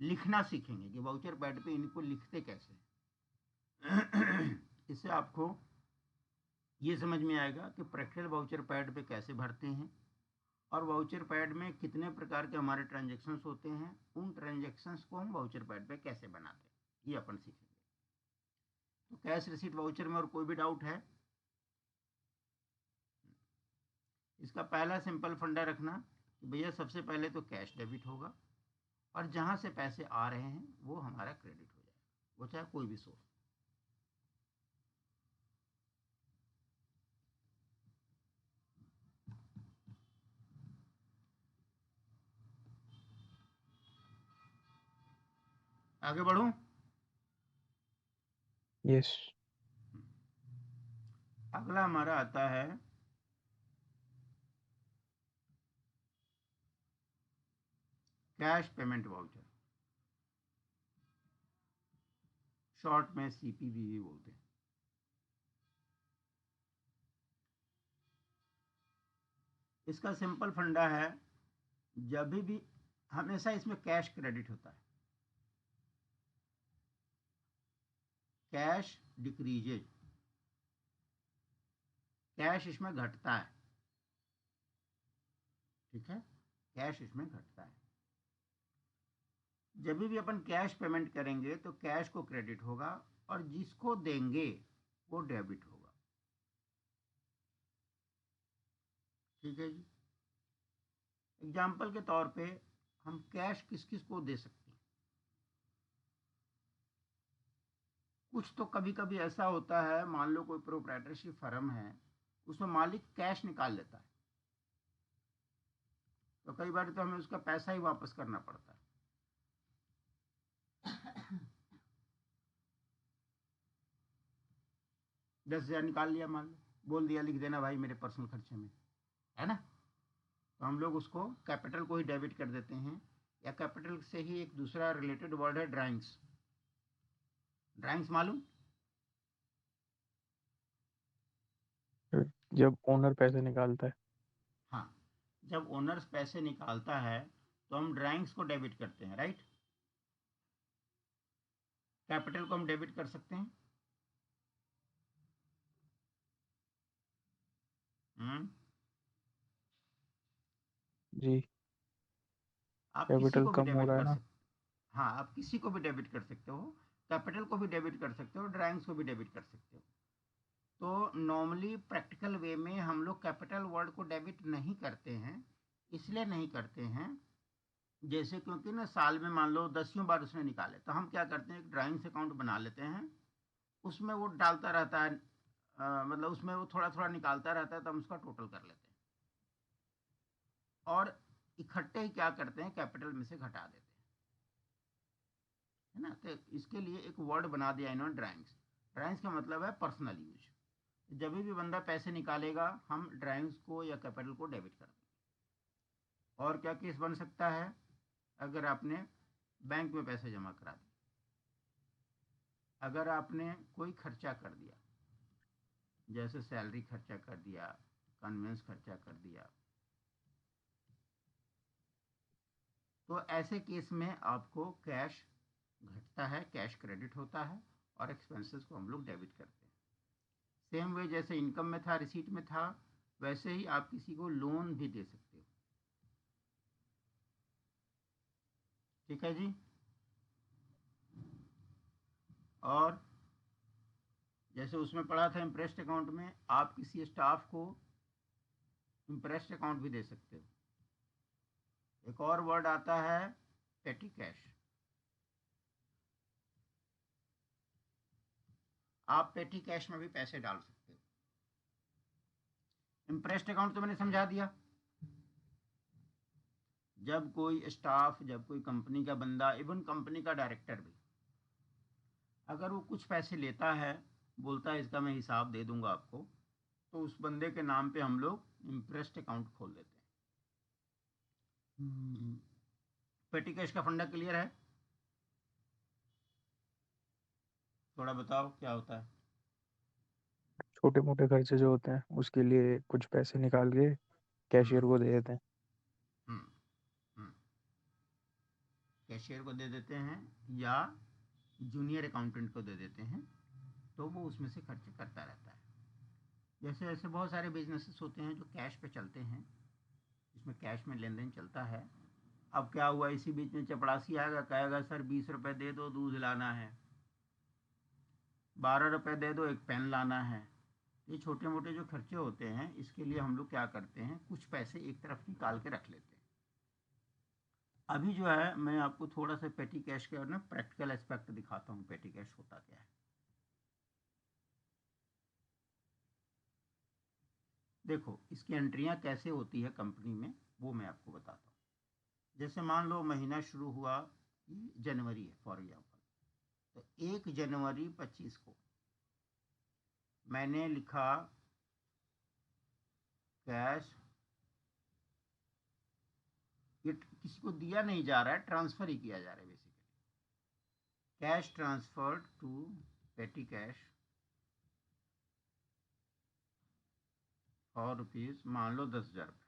लिखना सीखेंगे कि वाउचर पैड पे इनको लिखते कैसे। इससे आपको ये समझ में आएगा कि प्रैक्टिकल वाउचर पैड पे कैसे भरते हैं, और वाउचर पैड में कितने प्रकार के हमारे ट्रांजेक्शन्स होते हैं, उन ट्रांजेक्शन्स को हम वाउचर पैड पे कैसे बनाते हैं, ये अपन सीखेंगे। तो कैश रिसीट वाउचर में और कोई भी डाउट है? इसका पहला सिंपल फंडा रखना कि भैया सबसे पहले तो कैश डेबिट होगा, और जहाँ से पैसे आ रहे हैं वो हमारा क्रेडिट हो जाएगा, वो चाहे कोई भी सोर्स। आगे बढ़ूं? यस। अगला हमारा आता है कैश पेमेंट वाउचर, शॉर्ट में सीपीवी भी बोलते हैं। इसका सिंपल फंडा है, जब भी हमेशा इसमें कैश क्रेडिट होता है, कैश डिक्रीजेज, कैश इसमें घटता है। ठीक है, कैश इसमें घटता है। जब भी अपन कैश पेमेंट करेंगे तो कैश को क्रेडिट होगा, और जिसको देंगे वो डेबिट होगा। ठीक है जी। एग्जाम्पल के तौर पे हम कैश किस किस को दे सकते हैं? कुछ तो कभी कभी ऐसा होता है, मान लो कोई प्रोप्राइटरशिप फर्म है, उसमें मालिक कैश निकाल लेता है, तो कई बार तो हमें उसका पैसा ही वापस करना पड़ता है। 10,000 निकाल लिया, मान लो, बोल दिया लिख देना भाई मेरे पर्सनल खर्चे में, है ना, तो हम लोग उसको कैपिटल को ही डेबिट कर देते हैं। या कैपिटल से ही एक दूसरा रिलेटेड वर्ड है ड्राइंग्स। ड्राइंग्स मालूम? जब ओनर पैसे निकालता है। हाँ, जब ओनर्स पैसे निकालता है तो हम ड्राइंग्स को डेबिट करते हैं, राइट। कैपिटल को हम डेबिट कर सकते हैं। हम्म, जी। आप किसी कैपिटल को भी कम हो डेबिट रहा है कर ना। सकते, हाँ आप किसी को भी डेबिट कर सकते हो, कैपिटल को भी डेबिट कर सकते हो, ड्राइंग्स को भी डेबिट कर सकते हो। तो नॉर्मली प्रैक्टिकल वे में हम लोग कैपिटल वर्ड को डेबिट नहीं करते हैं। इसलिए नहीं करते हैं, जैसे क्योंकि ना साल में मान लो 10 बार उसने निकाले, तो हम क्या करते हैं, एक ड्राइंग्स अकाउंट बना लेते हैं, उसमें वो डालता रहता है, मतलब उसमें वो थोड़ा थोड़ा निकालता रहता है, तो हम उसका टोटल कर लेते हैं, और इकट्ठे ही क्या करते हैं, कैपिटल में से घटा देते हैं, है ना। तो इसके लिए एक वर्ड बना दिया इन्होंने, ड्राइंग्स। ड्राइंग्स का मतलब है पर्सनल यूज। जब भी बंदा पैसे निकालेगा हम ड्राइंग्स को या कैपिटल को डेबिट कर देंगे। और क्या केस बन सकता है, अगर आपने बैंक में पैसे जमा करा दिए, अगर आपने कोई खर्चा कर दिया, जैसे सैलरी खर्चा कर दिया, कन्वेंस खर्चा कर दिया, तो ऐसे केस में आपको कैश घटता है, कैश क्रेडिट होता है और एक्सपेंसेस को हम लोग डेबिट करते हैं। सेम वे जैसे इनकम में था, रिसीट में था, वैसे ही आप किसी को लोन भी दे सकते हो। ठीक है जी। और जैसे उसमें पढ़ा था इंप्रेस्ड अकाउंट में, आप किसी स्टाफ को इंप्रेस्ड अकाउंट भी दे सकते हो। एक और वर्ड आता है पेटी कैश। आप पेटी कैश में भी पैसे डाल सकते हो। इंप्रेस्ड अकाउंट तो मैंने समझा दिया। जब कोई स्टाफ, जब कोई कंपनी का बंदा, इवन कंपनी का डायरेक्टर भी, अगर वो कुछ पैसे लेता है, बोलता है इसका मैं हिसाब दे दूंगा आपको, तो उस बंदे के नाम पे हम लोग इंप्रेस्ड अकाउंट खोल देते हैं। पेटी कैश का फंडा क्लियर है? थोड़ा बताओ क्या होता है। छोटे मोटे खर्चे जो होते हैं उसके लिए कुछ पैसे निकाल के हम्म कैशियर को दे देते हैं। हम्म हम्म कैशियर को दे देते हैं या जूनियर अकाउंटेंट को दे देते हैं, तो वो उसमें से खर्च करता रहता है। जैसे ऐसे बहुत सारे बिजनेसेस होते हैं जो कैश पे चलते हैं, इसमें कैश में लेन देन चलता है। अब क्या हुआ, इसी बीच में चपड़ासी आएगा, कहेगा सर 20 रुपये दे दो, दूध लाना है, 12 रुपये दे दो, एक पेन लाना है। ये छोटे मोटे जो खर्चे होते हैं, इसके लिए हम लोग क्या करते हैं, कुछ पैसे एक तरफ निकाल के रख लेते हैं। अभी जो है मैं आपको थोड़ा सा पेटी कैश के और ना प्रैक्टिकल एस्पेक्ट दिखाता हूँ, पेटी कैश होता क्या है। देखो इसकी एंट्रियाँ कैसे होती है कंपनी में, वो मैं आपको बताता हूँ। जैसे मान लो महीना शुरू हुआ, जनवरी है फॉर एग्जाम्पल, तो 1 जनवरी 25 को मैंने लिखा कैश, ये किसी को दिया नहीं जा रहा है, ट्रांसफर ही किया जा रहा है basically. Cash transferred to petty cash for rupees, मान लो 10,000 रुपये।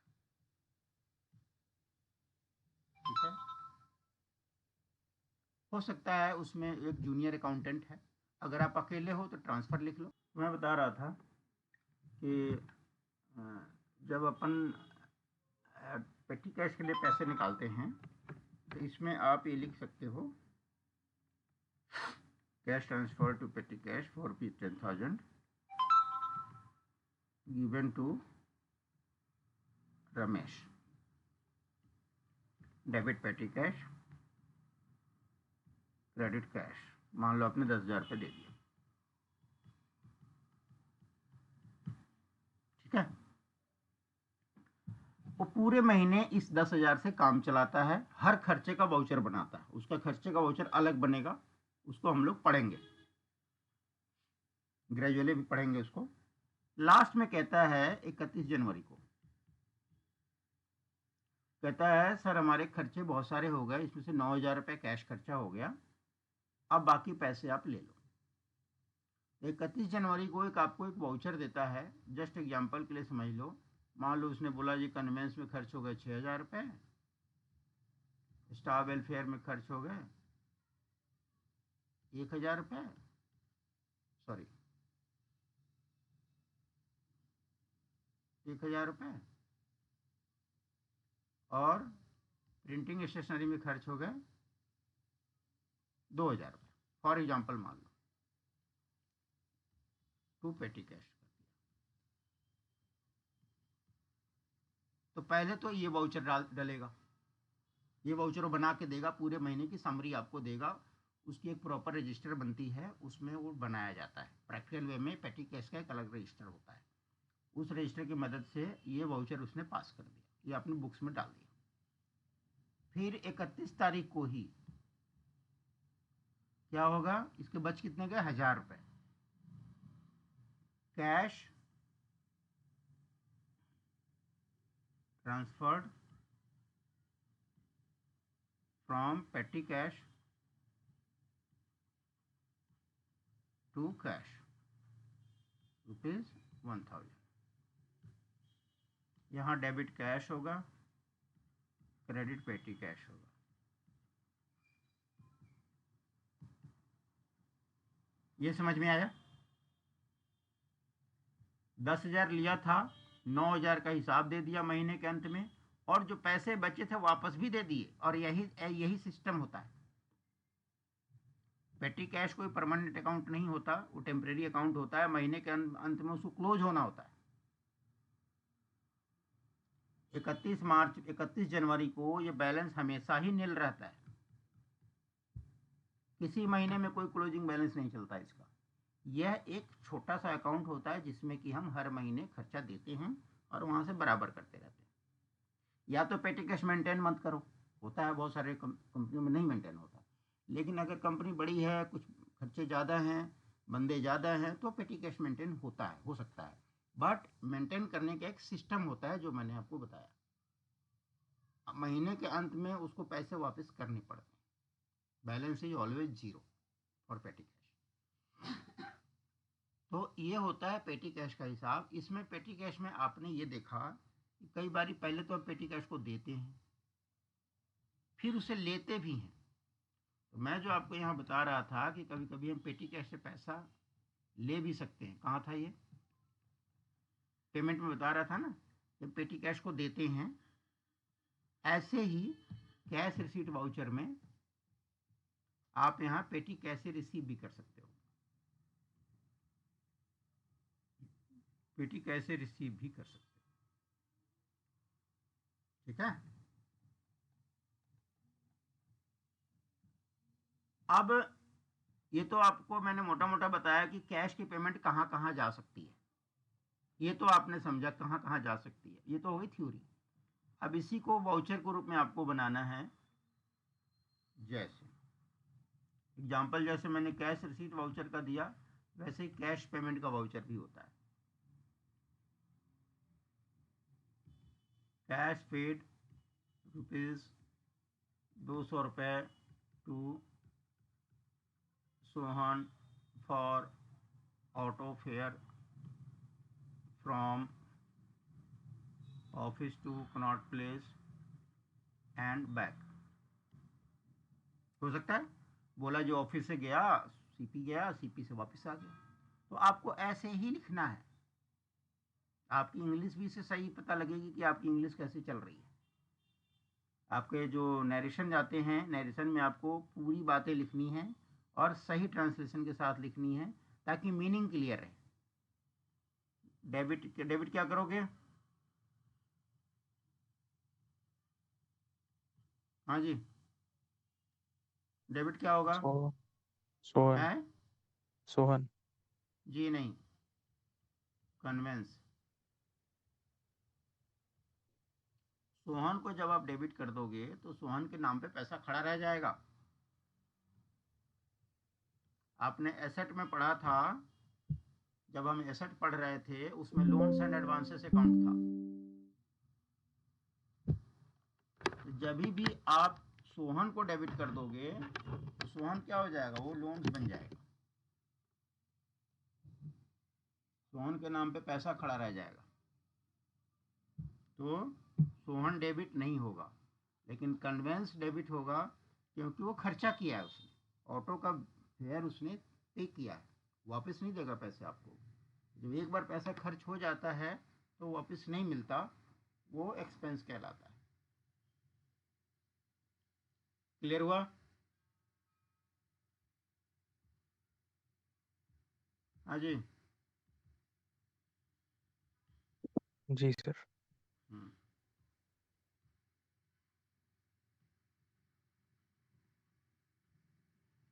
ठीक है। हो सकता है उसमें एक जूनियर अकाउंटेंट है, अगर आप अकेले हो तो ट्रांसफर लिख लो। मैं बता रहा था कि जब अपन पेटी कैश के लिए पैसे निकालते हैं, तो इसमें आप ये लिख सकते हो, cash transfer to petty cash for ₹10,000 given to Ramesh, debit petty cash, credit cash. मान लो आपने 10,000 रुपये दे दिए। ठीक है। वो पूरे महीने इस 10,000 से काम चलाता है, हर खर्चे का वाउचर बनाता है, उसका खर्चे का वाउचर अलग बनेगा, उसको हम लोग पढ़ेंगे, ग्रेजुअली भी पढ़ेंगे उसको। लास्ट में कहता है 31 जनवरी को, कहता है सर हमारे खर्चे बहुत सारे हो गए, इसमें से 9,000 रुपये कैश खर्चा हो गया, अब बाकी पैसे आप ले लो। 31 जनवरी को एक आपको एक वाउचर देता है, जस्ट एग्जाम्पल के लिए समझ लो। मान लो उसने बोला जी कन्वेंस में खर्च हो गए 6,000 रुपये, स्टाफ वेलफेयर में खर्च हो गए 1,000 रुपये, सॉरी 1,000 रुपये, और प्रिंटिंग स्टेशनरी में खर्च हो गए 2,000 रुपये, फॉर एग्जाम्पल मान लो, टू पेटी कैश कर दिया। तो पहले तो ये वाउचर डलेगा, ये वाउचर वो बना के देगा, पूरे महीने की समरी आपको देगा, उसकी एक प्रॉपर रजिस्टर बनती है, उसमें वो बनाया जाता है। प्रैक्टिकल वे में पेटी कैश का एक अलग रजिस्टर होता है, उस रजिस्टर की मदद से ये वाउचर उसने पास कर दिया, ये अपनी बुक्स में डाल दिया। फिर 31 तारीख को ही क्या होगा, इसके बच कितने गए, 1,000 रुपये। Cash transferred from petty cash to cash ₹1000। यहाँ डेबिट कैश होगा, क्रेडिट पेटी कैश होगा। ये समझ में आया? 10,000 लिया था, 9,000 का हिसाब दे दिया महीने के अंत में, और जो पैसे बचे थे वापस भी दे दिए। और यही सिस्टम होता है। पेटी कैश कोई परमानेंट अकाउंट नहीं होता, वो टेम्परेरी अकाउंट होता है। महीने के अंत में उसको क्लोज होना होता है। 31 जनवरी को ये बैलेंस हमेशा ही नील रहता है। किसी महीने में कोई क्लोजिंग बैलेंस नहीं चलता इसका। यह एक छोटा सा अकाउंट होता है जिसमें कि हम हर महीने खर्चा देते हैं और वहाँ से बराबर करते रहते हैं। या तो पेटी कैश मेंटेन मत करो, होता है बहुत सारे कंपनियों में नहीं मेंटेन होता। लेकिन अगर कंपनी बड़ी है, कुछ खर्चे ज़्यादा हैं, बंदे ज़्यादा हैं, तो पेटी कैश मेंटेन होता है, हो सकता है। बट मेंटेन करने का एक सिस्टम होता है जो मैंने आपको बताया। महीने के अंत में उसको पैसे वापस करने पड़ते हैं। Balance is always zero for पेटी कैश। तो ये होता है पेटी कैश का हिसाब। इसमें पेटी कैश में आपने ये देखा कि कई बार पहले तो हम पेटी कैश को देते हैं, फिर उसे लेते भी हैं। तो मैं जो आपको यहाँ बता रहा था कि कभी कभी हम पेटी कैश से पैसा ले भी सकते हैं। कहाँ था ये? पेमेंट में बता रहा था ना, जब पेटी कैश को देते हैं। ऐसे ही कैश रिसीट वाउचर में आप यहाँ पेटी कैसे रिसीव भी कर सकते हो, पेटी कैसे रिसीव भी कर सकते हो। ठीक है। अब ये तो आपको मैंने मोटा मोटा बताया कि कैश की पेमेंट कहाँ कहाँ जा सकती है। ये तो आपने समझा कहाँ कहाँ जा सकती है, ये तो हो गई थ्योरी। अब इसी को वाउचर के रूप में आपको बनाना है। जैसे एग्जाम्पल, जैसे मैंने कैश रिसीट वाउचर का दिया, वैसे ही कैश पेमेंट का वाउचर भी होता है। Cash paid ₹200 to Sohan for auto fare from office to Connaught Place and back. हो सकता है बोला जो ऑफिस से गया, सीपी गया, सीपी से वापस आ गया। तो आपको ऐसे ही लिखना है। आपकी इंग्लिश भी इससे सही पता लगेगी कि आपकी इंग्लिश कैसे चल रही है। आपके जो नरेशन जाते हैं, नरेशन में आपको पूरी बातें लिखनी हैं और सही ट्रांसलेशन के साथ लिखनी है, ताकि मीनिंग क्लियर रहे। डेबिट क्या करोगे? हाँ जी, डेबिट क्या होगा? सोहन। है सोहन। जी नहीं, कन्वेंस। सोहन को जब आप डेबिट कर दोगे तो सोहन के नाम पे पैसा खड़ा रह जाएगा। आपने एसेट में पढ़ा था, जब हम एसेट पढ़ रहे थे उसमें लोन्स एंड एडवांसेस अकाउंट था। तो जब भी आप सोहन को डेबिट कर दोगे तो सोहन क्या हो जाएगा? वो लोन्स बन जाएगा। सोहन के नाम पे पैसा खड़ा रह जाएगा। तो सोहन डेबिट नहीं होगा, लेकिन कन्वेंस डेबिट होगा, क्योंकि वो खर्चा किया है उसने, ऑटो का फेयर उसने पे किया है, वापस नहीं देगा पैसे आपको। जब एक बार पैसा खर्च हो जाता है तो वापस नहीं मिलता, वो एक्सपेंस कहलाता है। क्लियर हुआ? हाँ जी। जी sir.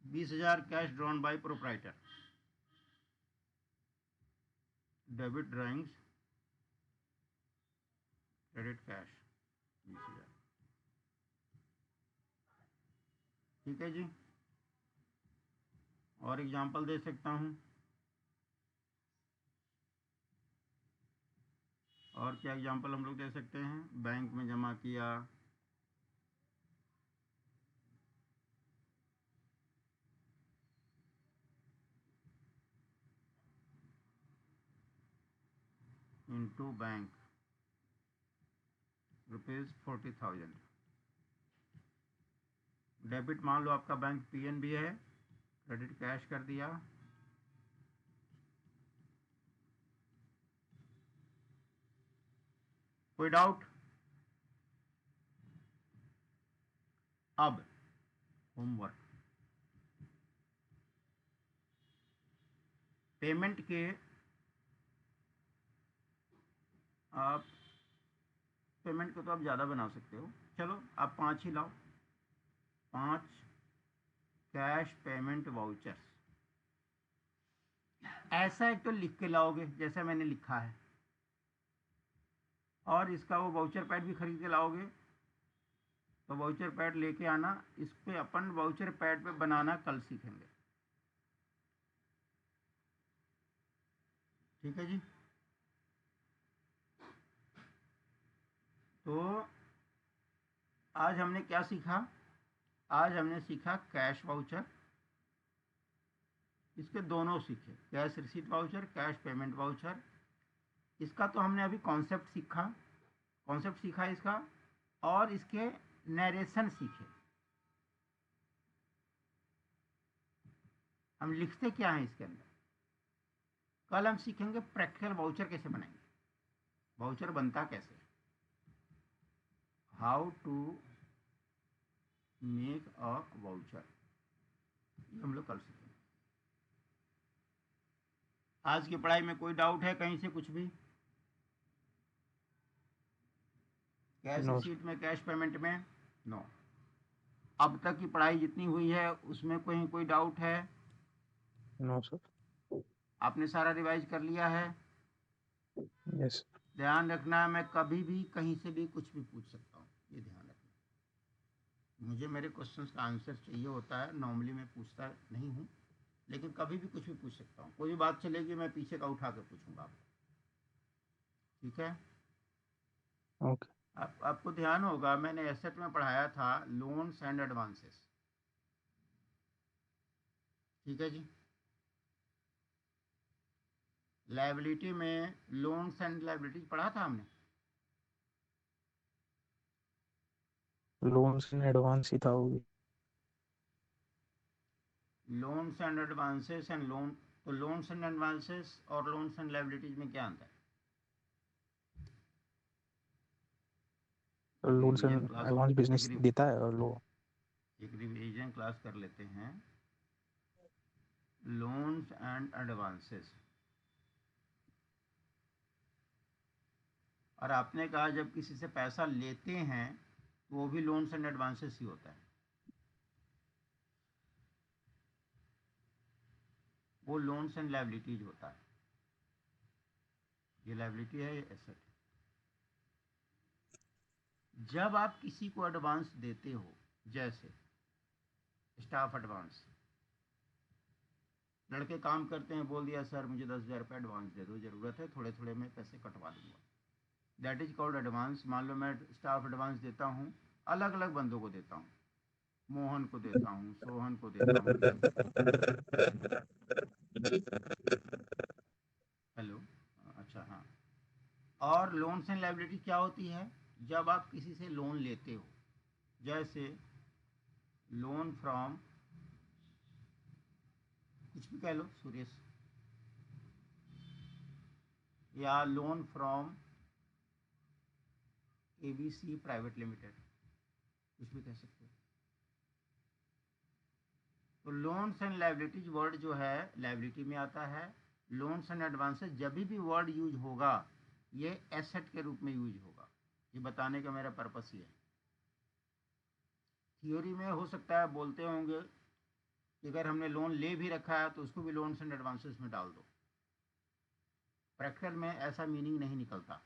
20,000 cash drawn by proprietor. Debit drawings, credit cash 20,000। ठीक है जी। और एग्जांपल दे सकता हूँ। और क्या एग्जांपल हम लोग दे सकते हैं? बैंक में जमा किया, इनटू बैंक ₹40,000। डेबिट मान लो आपका बैंक पीएनबी है, क्रेडिट कैश कर दिया। कोई डाउट? अब होमवर्क, पेमेंट के आप पेमेंट को तो आप ज़्यादा बना सकते हो, चलो आप 5 ही लाओ। 5 कैश पेमेंट वाउचर्स, ऐसा एक तो लिख के लाओगे जैसा मैंने लिखा है, और इसका वो वाउचर पैड भी खरीद के लाओगे। तो वाउचर पैड लेके आना, इस पे अपन वाउचर पैड पे बनाना कल सीखेंगे, ठीक है जी। तो आज हमने क्या सीखा? आज हमने सीखा कैश वाउचर, इसके दोनों सीखे, cash receipt voucher, cash payment voucher. इसका तो हमने अभी कॉन्सेप्ट सीखा इसका, और इसके नरेशन सीखे। हम लिखते क्या हैं इसके अंदर। कल हम सीखेंगे प्रैक्टिकल वाउचर कैसे बनाएंगे, वाउचर बनता कैसे, how to make a voucher, ये हम लोग कल सीखेंगे। आज की पढ़ाई में कोई डाउट है कहीं से कुछ भी? कैश नो रिसीट में, कैश पेमेंट में? नो। अब तक की पढ़ाई जितनी हुई है उसमें कोई डाउट है? No sir. आपने सारा रिवाइज कर लिया है? यस। ध्यान रखना, मैं कभी भी कहीं से भी कुछ भी पूछ सकता हूँ, ये ध्यान रखना। मुझे मेरे क्वेश्चंस का आंसर चाहिए होता है, नॉर्मली मैं पूछता नहीं हूँ, लेकिन कभी भी कुछ भी पूछ सकता हूँ। कोई भी बात चलेगी मैं पीछे का उठा के पूछूंगा आपको, ठीक है? ओके। आपको ध्यान होगा मैंने एसेट में पढ़ाया था लोन्स एंड एडवांसेस, ठीक है जी। लायबिलिटी में लोन्स एंड लायबिलिटीज पढ़ा था हमने। लोन्स इन एडवांस ही था वो भी। Loans and advances and loan, तो लोन्स एंड एडवांसेस और लोन्स एंड लायबिलिटीज में क्या अंतर है? एक loans revision in class, advance एक बिजनेस रि, देता है और लो। एक रिवीजन क्लास कर लेते हैं। लोन्स एंड एडवांसेस, और आपने कहा जब किसी से पैसा लेते हैं तो वो भी लोन्स एंड एडवांसेस ही होता है, वो लोन्स एंड लायबिलिटीज होता है। ये लायबिलिटी है, ये एसेट। जब आप किसी को एडवांस देते हो, जैसे स्टाफ एडवांस, लड़के काम करते हैं, बोल दिया सर मुझे 10,000 रुपये एडवांस दे दो, ज़रूरत है, थोड़े थोड़े मैं पैसे कटवा दूंगा, दैट इज कॉल्ड एडवांस। मान लो मैं स्टाफ एडवांस देता हूँ, अलग अलग बंदों को देता हूँ, मोहन को देता हूँ, सोहन को देता हूँ। हेलो, अच्छा हाँ। और लोन्स एंड लायबिलिटी क्या होती है? जब आप किसी से लोन लेते हो, जैसे लोन फ्रॉम, कुछ भी कह लो सुरेश, या loan from ABC private limited, कुछ भी कह सकते हो। तो लोन्स एंड लायबिलिटीज वर्ड जो है लायबिलिटी में आता है। लोन्स एंड एडवांसेस जब भी वर्ड यूज होगा ये एसेट के रूप में यूज होगा, ये बताने का मेरा पर्पस ही है। थियोरी में हो सकता है बोलते होंगे कि अगर हमने लोन ले भी रखा है तो उसको भी लोन्स एंड एडवांसेस में डाल दो। प्रैक्टिकल में ऐसा मीनिंग नहीं निकलता।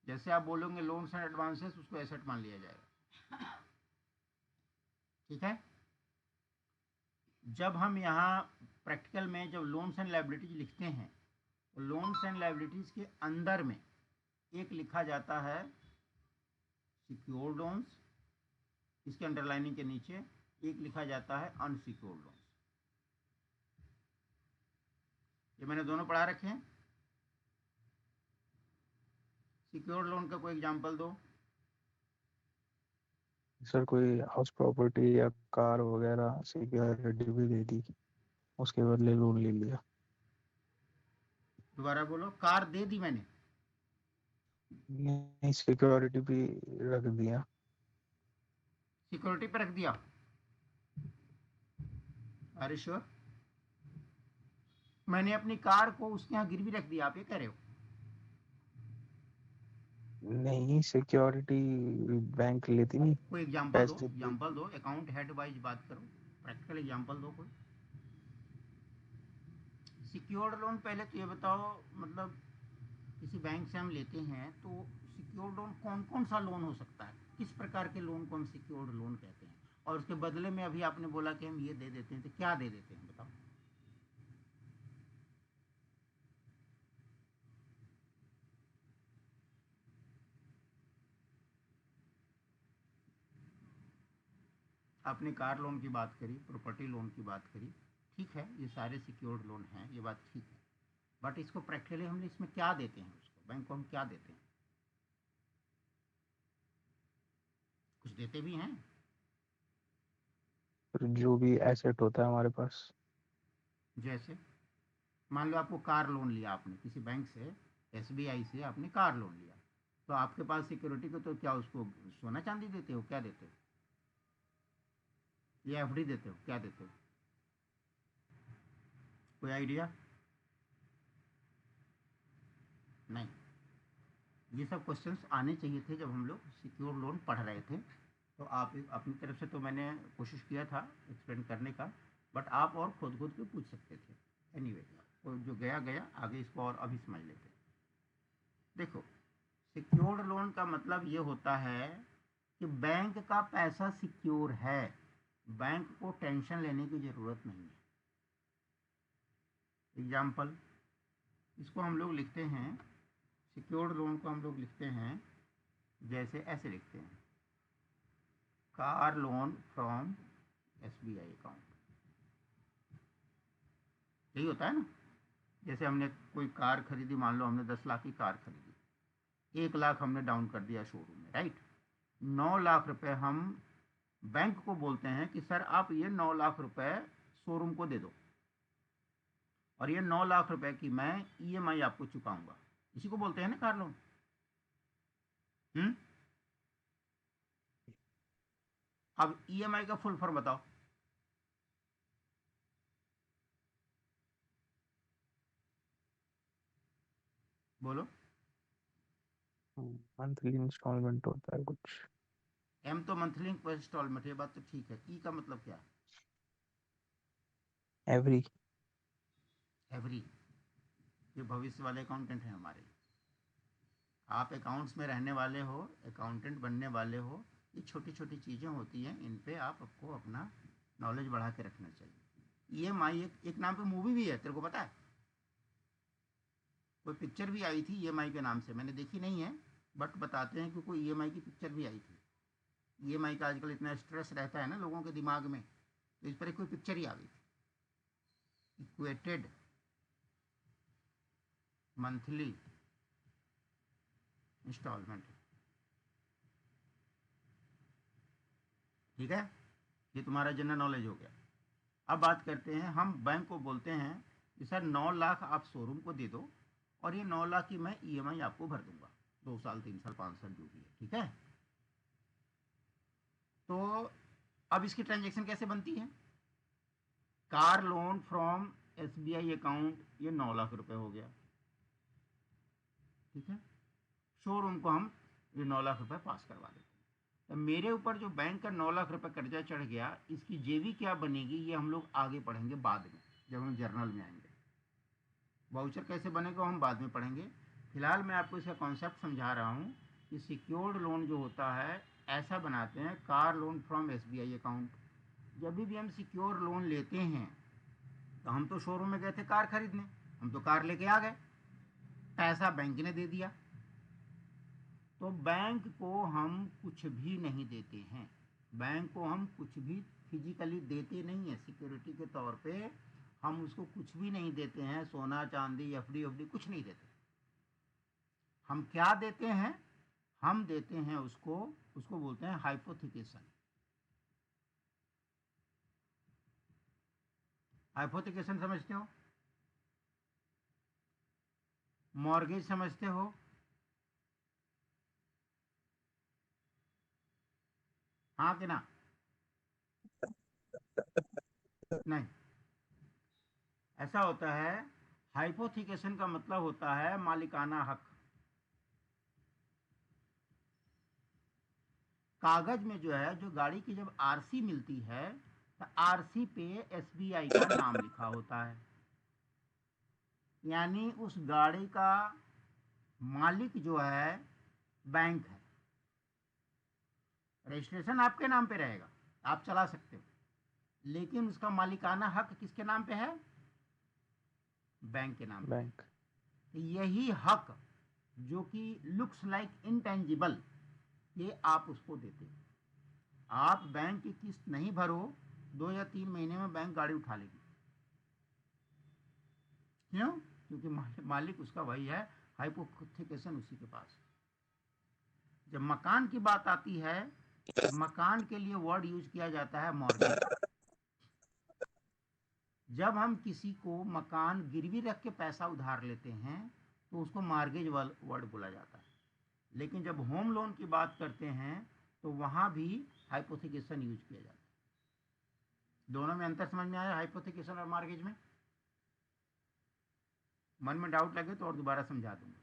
जैसे आप बोलोगे लोन्स एंड एडवांसेस, उसको एसेट मान लिया जाएगा, ठीक है। जब हम यहाँ प्रैक्टिकल में जब लोन्स एंड लायबिलिटीज लिखते हैं तो लोन्स एंड लायबिलिटीज के अंदर में एक लिखा जाता है सिक्योर्ड लोन्स, इसके अंडरलाइनिंग के नीचे एक लिखा जाता है अनसिक्योर्ड लोन्स। ये मैंने दोनों पढ़ा रखे हैं। सिक्योर्ड लोन का कोई एग्जांपल दो। सर कोई हाउस प्रॉपर्टी या कार वगैरह सिक्योरिटी भी दे दी, उसके बदले लोन ले लिया। दोबारा बोलो। कार दे दी मैंने। नहीं, सिक्योरिटी भी रख दिया। सिक्योरिटी पे रख दिया। अरे श्योर। मैंने अपनी कार को उसके यहाँ गिरवी रख दिया, आप ये कह रहे हो? नहीं, सिक्योरिटी बैंक लेती नहीं, कोई एग्जांपल दो, पैसे एग्जांपल देती। दो, अकाउंट हेड वाइज बात करो। प्रैक्टिकल एग्जांपल दो कोई। सिक्योर्ड लोन पहले तो ये बताओ, मतलब किसी बैंक से हम लेते हैं तो सिक्योर्ड लोन कौन कौन सा लोन हो सकता है, किस प्रकार के लोन को हम सिक्योर्ड लोन कहते हैं, और उसके बदले में अभी आपने बोला कि हम ये दे देते हैं, तो क्या दे देते हैं बताओ। आपने कार लोन की बात करी, प्रॉपर्टी लोन की बात करी, ठीक है, ये सारे सिक्योर्ड लोन हैं, ये बात ठीक है। बट इसको प्रैक्टिकली हम इसमें क्या देते हैं, उसको बैंक को हम क्या देते हैं? कुछ देते भी हैं। फिर जो भी एसेट होता है हमारे पास। जैसे मान लो आपको कार लोन लिया आपने किसी बैंक से, एसबीआई से आपने कार लोन लिया, तो आपके पास सिक्योरिटी को तो क्या उसको सोना चांदी देते हो, क्या देते हो? या एफडी देते हो, क्या देते हो? कोई आइडिया? नहीं। ये सब क्वेश्चंस आने चाहिए थे जब हम लोग सिक्योर लोन पढ़ रहे थे। तो आप अपनी तरफ से तो मैंने कोशिश किया था एक्सप्लेन करने का, बट आप और खुद खुद के पूछ सकते थे। एनीवे, तो जो गया गया, आगे इसको और अभी समझ लेते हैं। देखो, सिक्योर्ड लोन का मतलब ये होता है कि बैंक का पैसा सिक्योर है, बैंक को टेंशन लेने की ज़रूरत नहीं है। एग्जाम्पल, इसको हम लोग लिखते हैं, सिक्योर्ड लोन को हम लोग लिखते हैं, जैसे ऐसे लिखते हैं, car loan from SBI account. यही होता है ना। जैसे हमने कोई कार खरीदी, मान लो हमने 10 लाख की कार खरीदी, 1 लाख हमने डाउन कर दिया शोरूम में, राइट। 9 लाख रुपए हम बैंक को बोलते हैं कि सर आप ये 9 लाख रुपए शोरूम को दे दो, और ये 9 लाख रुपए की मैं ईएमआई आपको चुकाऊंगा। इसी को बोलते हैं ना कार लोन। हम्म। अब ईएमआई का फुल फॉर्म बताओ। बोलो। मंथली इंस्टॉलमेंट होता है कुछ। एम तो मंथली इंस्टॉलमेंट, ये बात तो ठीक है। ई का मतलब क्या है? एवरी। एवरी। ये भविष्य वाले अकाउंटेंट हैं हमारे। आप अकाउंट्स में रहने वाले हो, अकाउंटेंट बनने वाले हो, ये छोटी छोटी चीज़ें होती हैं, इन पे आपको अपना नॉलेज बढ़ा के रखना चाहिए। ईएमआई एक नाम पे मूवी भी है, तेरे को पता है? कोई पिक्चर भी आई थी ईएमआई के नाम से, मैंने देखी नहीं है, बट बताते हैं कि कोई ईएमआई की पिक्चर भी आई थी। ईएमआई का आजकल इतना स्ट्रेस रहता है ना लोगों के दिमाग में, तो इस पर एक कोई पिक्चर ही आ गई थी, इक्वेटेड मंथली इंस्टॉलमेंट। ठीक है, ये तुम्हारा जनरल नॉलेज हो गया। अब बात करते हैं, हम बैंक को बोलते हैं कि सर 9 लाख आप शोरूम को दे दो, और ये 9 लाख की मैं ईएमआई आपको भर दूंगा, 2 साल 3 साल 5 साल जो भी है, ठीक है। तो अब इसकी ट्रांजेक्शन कैसे बनती है? Car loan from SBI account, ये 9 लाख रुपए हो गया, ठीक है। शोरूम को हम ये 9 लाख रुपए पास करवा देते हैं। तो मेरे ऊपर जो बैंक का 9 लाख रुपए कर्जा चढ़ गया, इसकी जेवी क्या बनेगी ये हम लोग आगे पढ़ेंगे बाद में, जब हम जर्नल में आएंगे। वाउचर कैसे बनेगा हम बाद में पढ़ेंगे। फिलहाल मैं आपको इसका कॉन्सेप्ट समझा रहा हूँ कि सिक्योर्ड लोन जो होता है, ऐसा बनाते हैं, car loan from SBI account. जब भी हम सिक्योर लोन लेते हैं, तो हम तो शोरूम में गए थे कार खरीदने, हम तो कार लेके आ गए, पैसा बैंक ने दे दिया। तो बैंक को हम कुछ भी नहीं देते हैं, बैंक को हम कुछ भी फिजिकली देते नहीं है, सिक्योरिटी के तौर पे हम उसको कुछ भी नहीं देते हैं, सोना चांदी एफडी कुछ नहीं देते। हम क्या देते हैं? हम देते हैं उसको बोलते हैं हाइपोथिकेशन। हाइपोथिकेशन समझते हो? मॉर्गेज समझते हो? हाँ कि ना? नहीं। ऐसा होता है, हाइपोथिकेशन का मतलब होता है मालिकाना हक। कागज में जो है, जो गाड़ी की जब आरसी मिलती है तो आरसी पे एसबीआई का नाम लिखा होता है, यानी उस गाड़ी का मालिक जो है बैंक है। रजिस्ट्रेशन आपके नाम पे रहेगा, आप चला सकते हो, लेकिन उसका मालिकाना हक किसके नाम पे है? बैंक के नाम पे। बैंक। यही हक जो कि लुक्स लाइक इनटेंजिबल, ये आप उसको देते हो। आप बैंक की किस्त नहीं भरो, 2 या 3 महीने में बैंक गाड़ी उठा लेगी। क्यों? क्योंकि मालिक उसका वही है, हाइपोथिकेशन उसी के पास। जब मकान की बात आती है तो मकान के लिए वर्ड यूज किया जाता है मॉर्गेज। जब हम किसी को मकान गिरवी रख के पैसा उधार लेते हैं तो उसको मॉर्गेज वर्ड बोला जाता है। लेकिन जब होम लोन की बात करते हैं तो वहां भी हाइपोथिकेशन यूज किया जाता है। दोनों में अंतर समझ में आया, हाइपोथिकेशन और मॉर्गेज में? मन में डाउट लगे तो और दोबारा समझा दूंगा।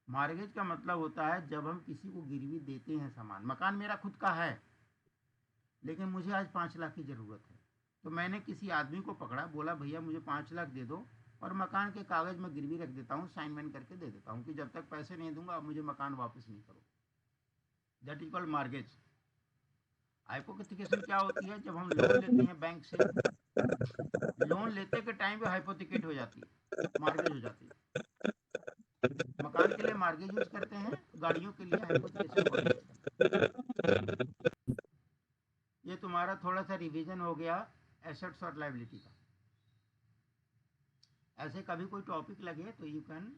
मॉर्गेज का मतलब होता है जब हम किसी को गिरवी देते हैं सामान। मकान मेरा खुद का है, लेकिन मुझे आज 5 लाख की ज़रूरत है, तो मैंने किसी आदमी को पकड़ा, बोला भैया मुझे 5 लाख दे दो और मकान के कागज़ में गिरवी रख देता हूँ, साइन वाइन करके दे देता हूँ कि जब तक पैसे नहीं दूंगा आप मुझे मकान वापस नहीं करो। That is called mortgage. Hypothecation क्या होती है? जब हम लोन लेते हैं बैंक से, लोन लेते के टाइम पे हाइपोथिकेट हो जाती है, मॉर्गेज हो जाती है। मकान के लिए मॉर्गेज यूज करते हैं, गाड़ियों के लिए हाइपोथिकेशन वर्ड यूज करते हैं। ये तुम्हारा थोड़ा सा रिवीजन हो गया एसेट्स और लायबिलिटी का। ऐसे कभी कोई टॉपिक लगे तो यू कैन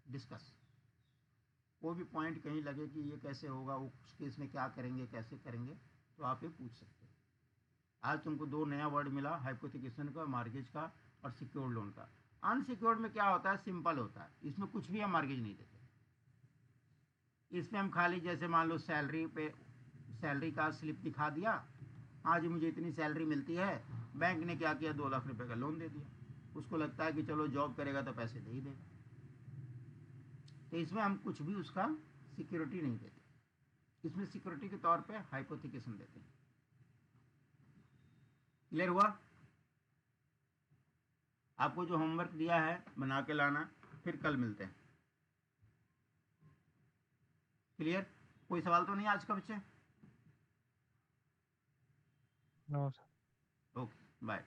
डिस्कस। कोई भी पॉइंट कहीं लगे कि ये कैसे होगा, उस केस में क्या करेंगे, कैसे करेंगे, तो आप ये पूछ सकते हो। आज तुमको 2 नया वर्ड मिला, हाइपोथिकेशन का, मॉर्गेज का और सिक्योर्ड लोन का। अनसिक्योर्ड में क्या होता है? सिंपल होता है, इसमें कुछ भी हम मॉर्गेज नहीं देते। इसमें हम खाली जैसे मान लो सैलरी पे, सैलरी का स्लिप दिखा दिया, हाँ जी मुझे इतनी सैलरी मिलती है, बैंक ने क्या किया, 2 लाख रुपए का लोन दे दिया। उसको लगता है कि चलो जॉब करेगा तो पैसे दे ही देगा, तो इसमें हम कुछ भी उसका सिक्योरिटी नहीं देते। इसमें सिक्योरिटी के तौर पे हाइपोथिकेशन देते हैं। क्लियर हुआ? आपको जो होमवर्क दिया है बना के लाना, फिर कल मिलते हैं। क्लियर? कोई सवाल तो नहीं आज का बच्चे? No sir. Okay bye.